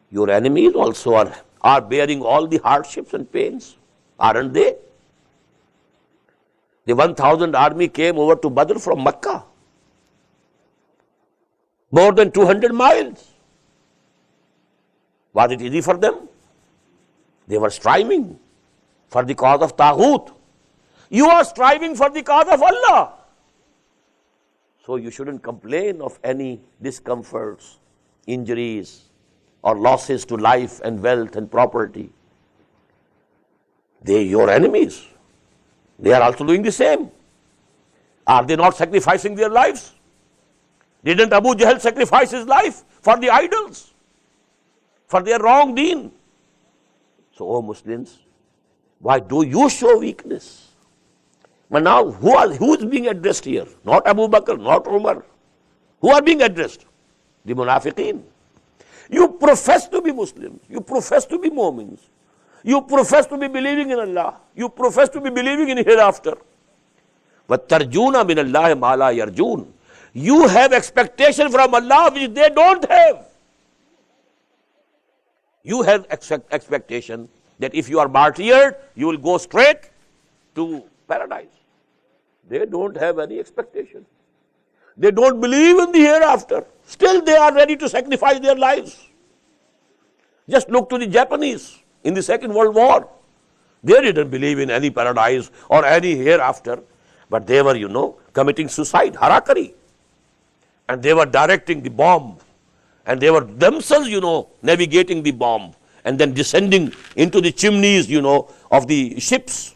Your enemies also are bearing all the hardships and pains, aren't they? The 1,000 army came over to Badr from Makkah, more than 200 miles. Was it easy for them? They were striving for the cause of Taghut. You are striving for the cause of Allah. So you shouldn't complain of any discomforts, injuries, or losses to life and wealth and property. They are your enemies. They are also doing the same. Are they not sacrificing their lives? Didn't Abu Jahl sacrifice his life for the idols, for their wrong deen? So, O Muslims, why do you show weakness? But now, who is being addressed here? Not Abu Bakr, not Umar. Who are being addressed? The Munafiqeen. You profess to be Muslims. You profess to be Mu'mins. You profess to be believing in Allah. You profess to be believing in hereafter. وَتَرْجُونَ مِنَ اللَّهِ مَا لَا يَرْجُونَ. You have expectation from Allah which they don't have. You have expectation that if you are martyred, you will go straight to paradise. They don't have any expectation. They don't believe in the hereafter. Still they are ready to sacrifice their lives. Just look to the Japanese in the Second World War. They didn't believe in any paradise or any hereafter, but they were, committing suicide, harakiri. And they were directing the bomb. And they were themselves, navigating the bomb and then descending into the chimneys, of the ships.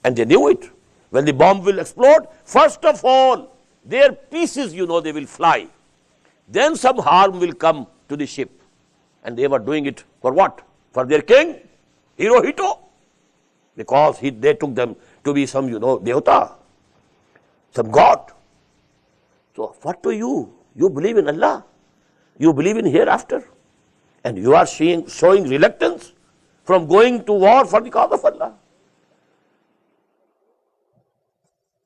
And they knew it. When the bomb will explode, first of all, their pieces, they will fly. Then some harm will come to the ship. And they were doing it for what? For their king, Hirohito. Because they took them to be some, Devata, some god. So what do you? You believe in Allah. You believe in hereafter. And you are showing reluctance from going to war for the cause of Allah.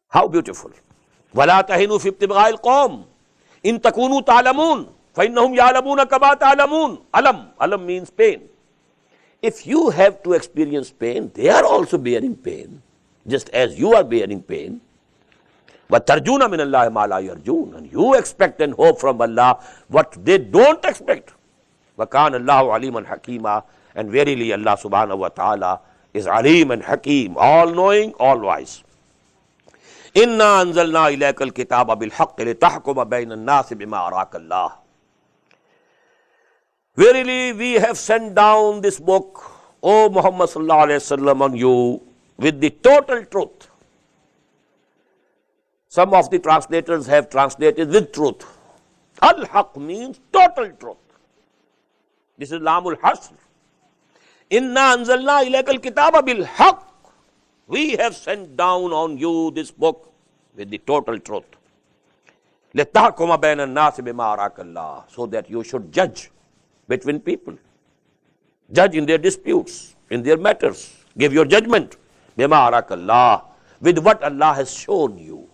How beautiful. وَلَا تَهِنُوا فِي ابْتِغَاءِ الْقَوْمِ إِن تَكُونُوا تَعْلَمُونَ فَإِنَّهُمْ يَعْلَمُونَ كَمَا تَعْلَمُونَ. Alam means pain. If you have to experience pain, they are also bearing pain, just as you are bearing pain. وَتَرْجُونَ مِنَ اللَّهِ مَا لَا يَرْجُونَ. And you expect and hope from Allah what they don't expect. وَكَانَ اللَّهُ عَلِيمًا حَكِيمًا. And verily Allah subhanahu wa ta'ala is Alim and Hakim, all-knowing, all-wise. إِنَّا أَنزَلْنَا إِلَيْكَ الْكِتَابَ بِالْحَقِّ لِتَحْكُمَ بَيْنَ النَّاسِ بِمَا أَرَاكَ اللَّهُ. Verily we have sent down this book, O Muhammad sallallahu alayhi wa sallam, on you with the total truth. Some of the translators have translated with truth. Al-Haq means total truth. This is Lamul Hasr. Inna anzalna ilayka al-kitaba bil-haq. We have sent down on you this book with the total truth. لِتَحْكُمَ بَيْنَ النَّاسِ بِمَا أَرَاكَ اللَّهُ. So that you should judge between people. Judge in their disputes, in their matters. Give your judgment. بِمَا أَرَاكَ اللَّهُ. With what Allah has shown you.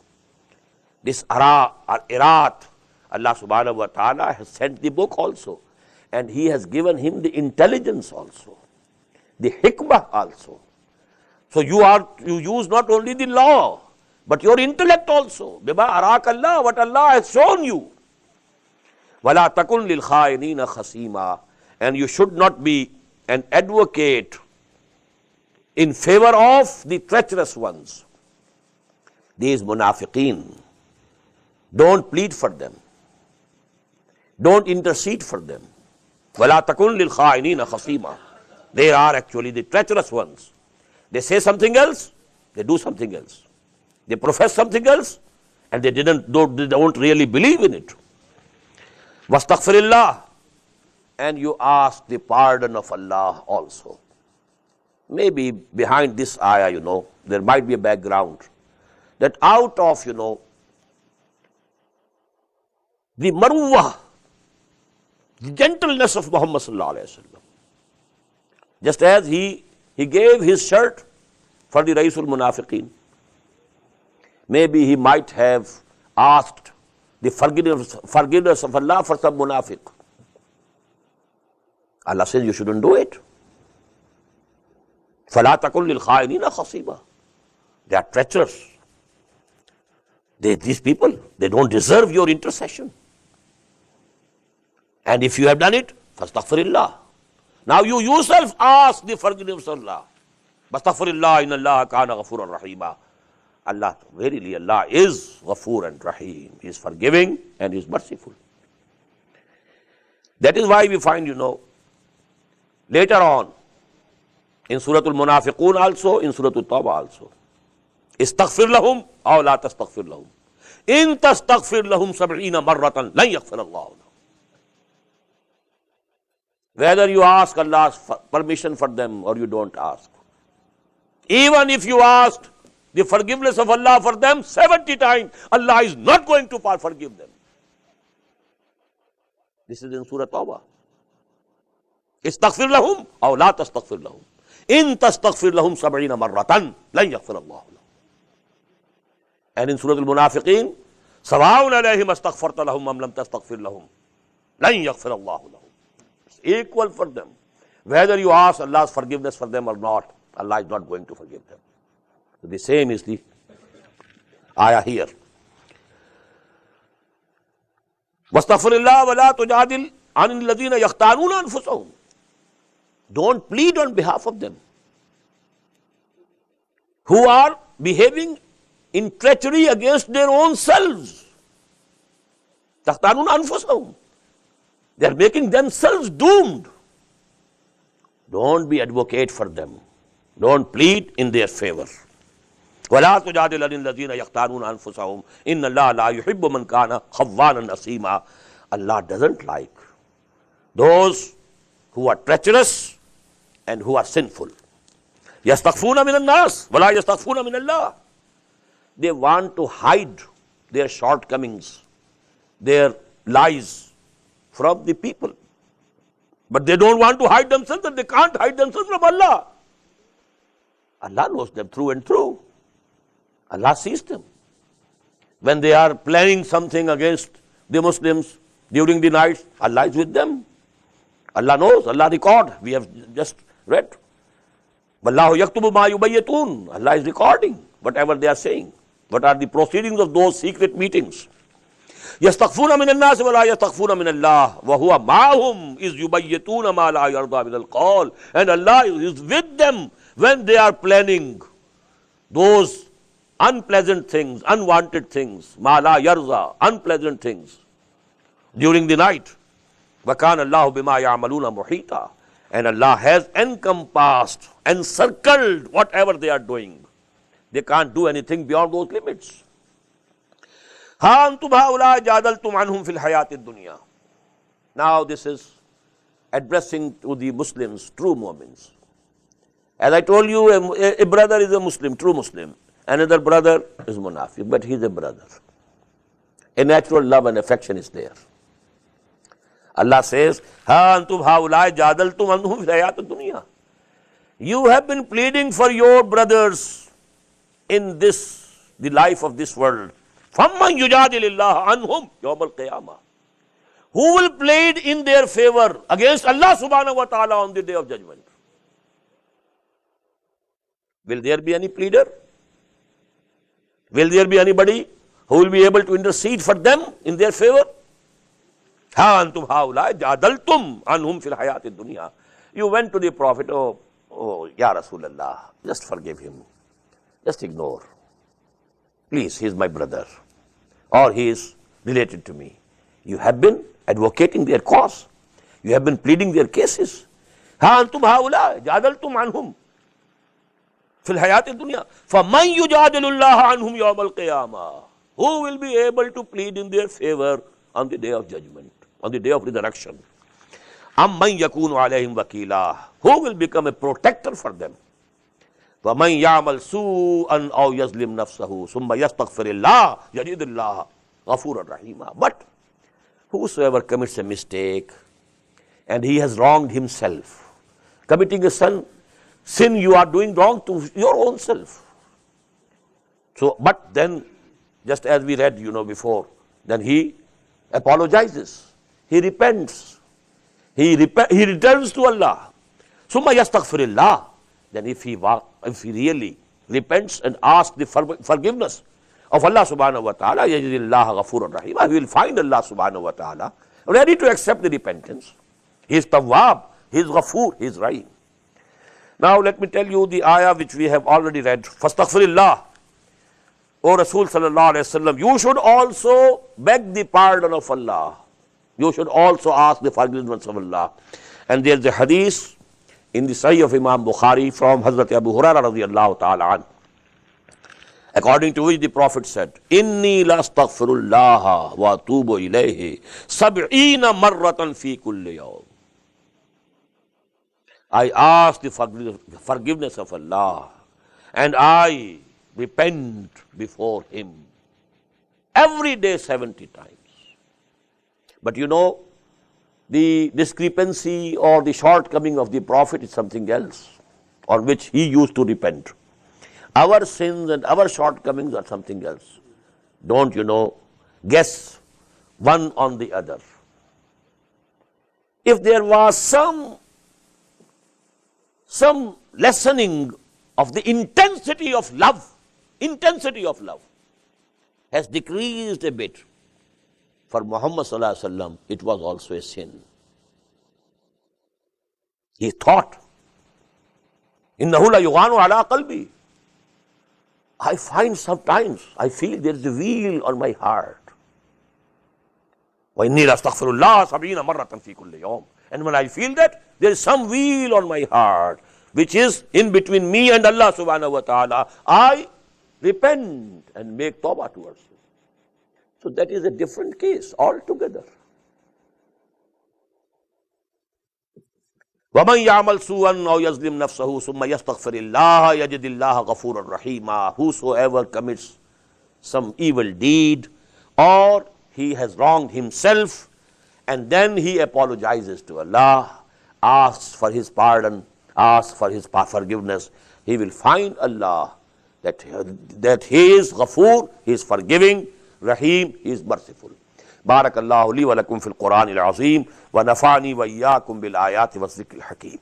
This ara or irat, Allah subhanahu wa ta'ala has sent the book also. and He has given him the intelligence also, the hikmah also. So you use not only the law, but your intellect also. Bima arak Allah, what Allah has shown you. Wala takun lil kha'inina khasima, and you should not be an advocate in favor of the treacherous ones. These munafiqeen, don't plead for them. Don't intercede for them. Wala takun lil kha'inina khasima. They are actually the treacherous ones. They say something else, they do something else. They profess something else, and they don't really believe in it. Wastaghfirillah, and you ask the pardon of Allah also. Maybe behind this ayah, there might be a background that out of, the marwah, the gentleness of Muhammad sallallahu alaihi wasallam. Just as he gave his shirt for the Raisul Munafiqeen, maybe he might have asked the forgiveness of Allah for some munafiq. Allah says you shouldn't do it. فَلَا تَكُنْ لِلْخَائِنِينَ خَصِيبًا. They are treacherous. These people, they don't deserve your intercession. And if you have done it, فَاسْتَغْفِرِ. Now you yourself ask the forgiveness of Allah. فَاسْتَغْفِرِ إِنَّ اللَّهَ كَانَ غَفُورًا رَحِيمًا. Allah, verily Allah is Ghafoor and Rahim. He is forgiving and He is merciful. That is why we find, later on, in Surah Al-Munafiqun also, in Surah Al-Tawbah also, Istaghfir lahum aw la tastaghfir lahum. In tastaghfir lahum 70 marratan lan yaghfir Allah lahum. Whether you ask Allah's permission for them or you don't ask. Even if you asked the forgiveness of Allah for them 70 times, Allah is not going to forgive them. This is in Surah Tawbah. Istaghfir lahum aw la tastaghfir lahum. In tastaghfir lahum 70 marratan lan yaghfir Allah lahum. And in Surah Al-Munafiqeen, Sawa'un alayhim astaghfarta lahum am lam tastaghfir lahum lan yaghfir Allah lahum. It's equal for them. Whether you ask Allah's forgiveness for them or not, Allah is not going to forgive them. So the same is the ayah here. Wastaghfirillah wa la tujadil anil ladina yakhtanuna anfusahum. Don't plead on behalf of them who are behaving in treachery against their own selves. Yakhtanuna anfusahum. They are making themselves doomed. Don't be advocate for them. Don't plead in their favor. وَلَا تُجَادِلْ عَنِ الَّذِينَ يَخْتَانُونَ أَنفُسَهُمْ إِنَّ اللَّهَ لَا يُحِبُّ مَنْ كَانَ خَوَّانًا أَثِيمًا. Allah doesn't like those who are treacherous and who are sinful. يَسْتَخْفُونَ مِنَ النَّاسِ وَلَا يَسْتَخْفُونَ مِنَ اللَّهِ. They want to hide their shortcomings, their lies from the people. But they don't want to hide themselves, and they can't hide themselves from Allah. Allah knows them through and through. Allah sees them. When they are planning something against the Muslims during the night, Allah is with them. Allah knows, Allah records. We have just read. Wallahu yaktubu ma yubayyitun. Allah is recording whatever they are saying. What are the proceedings of those secret meetings? يَسْتَخْفُونَ مِنَ النَّاسِ وَلَا يَسْتَخْفُونَ مِنَ اللَّهِ وَهُوَ مَعَهُمْ إِذْ يُبَيِّتُونَ مَا لَا يَرْضَى مِنَ الْقَوْلِ. And Allah is with them when they are planning those unpleasant things, unwanted things, مَا لَا يَرْضَى, unpleasant things during the night. وَكَانَ اللَّهُ بِمَا يَعْمَلُونَ مُحِيطًا. And Allah has encompassed, encircled whatever they are doing. They can't do anything beyond those limits. ها أنتم هؤلاء جادلتم عنهم في الحياة الدنيا. Now this is addressing to the Muslims, true Mu'mins. As I told you, a brother is a Muslim, true Muslim. Another brother is Munafiq, but he is a brother. A natural love and affection is there. Allah says, ها أنتم هؤلاء جادلتم عنهم في الحياة الدنيا. You have been pleading for your brothers in the life of this world. فَمَّنْ يُجَادِلِ اللَّهَ عَنْهُمْ يَوْمَ الْقِيَامَةِ. who will plead in their favor against Allah subhanahu wa ta'ala on the day of judgment? Will there be any pleader? Will there be anybody who will be able to intercede for them in their favor? Ha antum haulai jadaltum anhum fil hayati dunya. You went to the Prophet, oh, Ya Rasulullah, just forgive him. Just ignore. Please, he is my brother. Or he is related to me. You have been advocating their cause. You have been pleading their cases. Ha antum haulai jadaltum anhum fil hayati dunya. Faman yujadilullah anhum yawm al-qiyamah. Who will be able to plead in their favor on the day of judgment, on the day of resurrection? Amman yakunu alayhim wakila. Who will become a protector for them? وَمَنْ يَعْمَلْ سُوءًا أَوْ يَظْلِمْ نَفْسَهُ ثُمَّ يَسْتَغْفِرِ اللَّهَ يَجِدِ اللَّهَ غَفُورًا رَحِيمًا. But whosoever commits a mistake and he has wronged himself, committing a sin, you are doing wrong to your own self. So, but then, just as we read, before, then he apologizes, he repents, he returns to Allah. ثُمَّ يَسْتَغْفِرِ اللَّهَ. Then if he really repents and asks the forgiveness of Allah subhanahu wa ta'ala, yajidillah ghafurur rahim, he will find Allah subhanahu wa ta'ala ready to accept the repentance. He is tawwab, he is ghafur, he is rahim. Now let me tell you the ayah which we have already read. Fastaghfirillah. O Rasul sallallahu alayhi wa sallam, you should also beg the pardon of Allah. You should also ask the forgiveness of Allah. And there is a hadith in the Sahih of Imam Bukhari from Hazrat Abu Hurairah radiyallahu ta'ala an, according to which the Prophet said, Inni la astaghfirullah wa atubu ilayhi sab'ina marratan fi kulli yawm. I ask the forgiveness of Allah and I repent before Him every day 70 times. But the discrepancy or the shortcoming of the Prophet is something else, on which he used to repent. Our sins and our shortcomings are something else. Don't guess one on the other. If there was some lessening of the intensity of love has decreased a bit, for Muhammad sallallahu alaihi wasallam, it was also a sin. He thought, "Innahu la yughanu ala qalbi." I find sometimes, I feel there is a wheel on my heart. وَإِنِّي لَأَسْتَغْفِرُ اللَّهَ سَبْعِينَ مَرَّةً فِي كُلِّ يَوْمٍ. And when I feel that, there is some wheel on my heart, which is in between me and Allah subhanahu wa ta'ala, I repent and make tawbah towards Him. So that is a different case altogether. وَمَنْ يَعْمَلْ سُوءًا أَوْ يَظْلِمْ نَفْسَهُ ثُمَّ يَسْتَغْفِرِ اللَّهَ يَجِدِ اللَّهَ غَفُورًا رَحِيمًا. Whosoever commits some evil deed or he has wronged himself and then he apologizes to Allah, asks for His pardon, asks for His forgiveness, he will find Allah that He is Ghafoor, He is forgiving, Rahim, He is merciful. Barakallahu li wa lakum fil Quran al-Azim wa nafa'ani wa iyyakum bil ayati wa zikr al-hakim.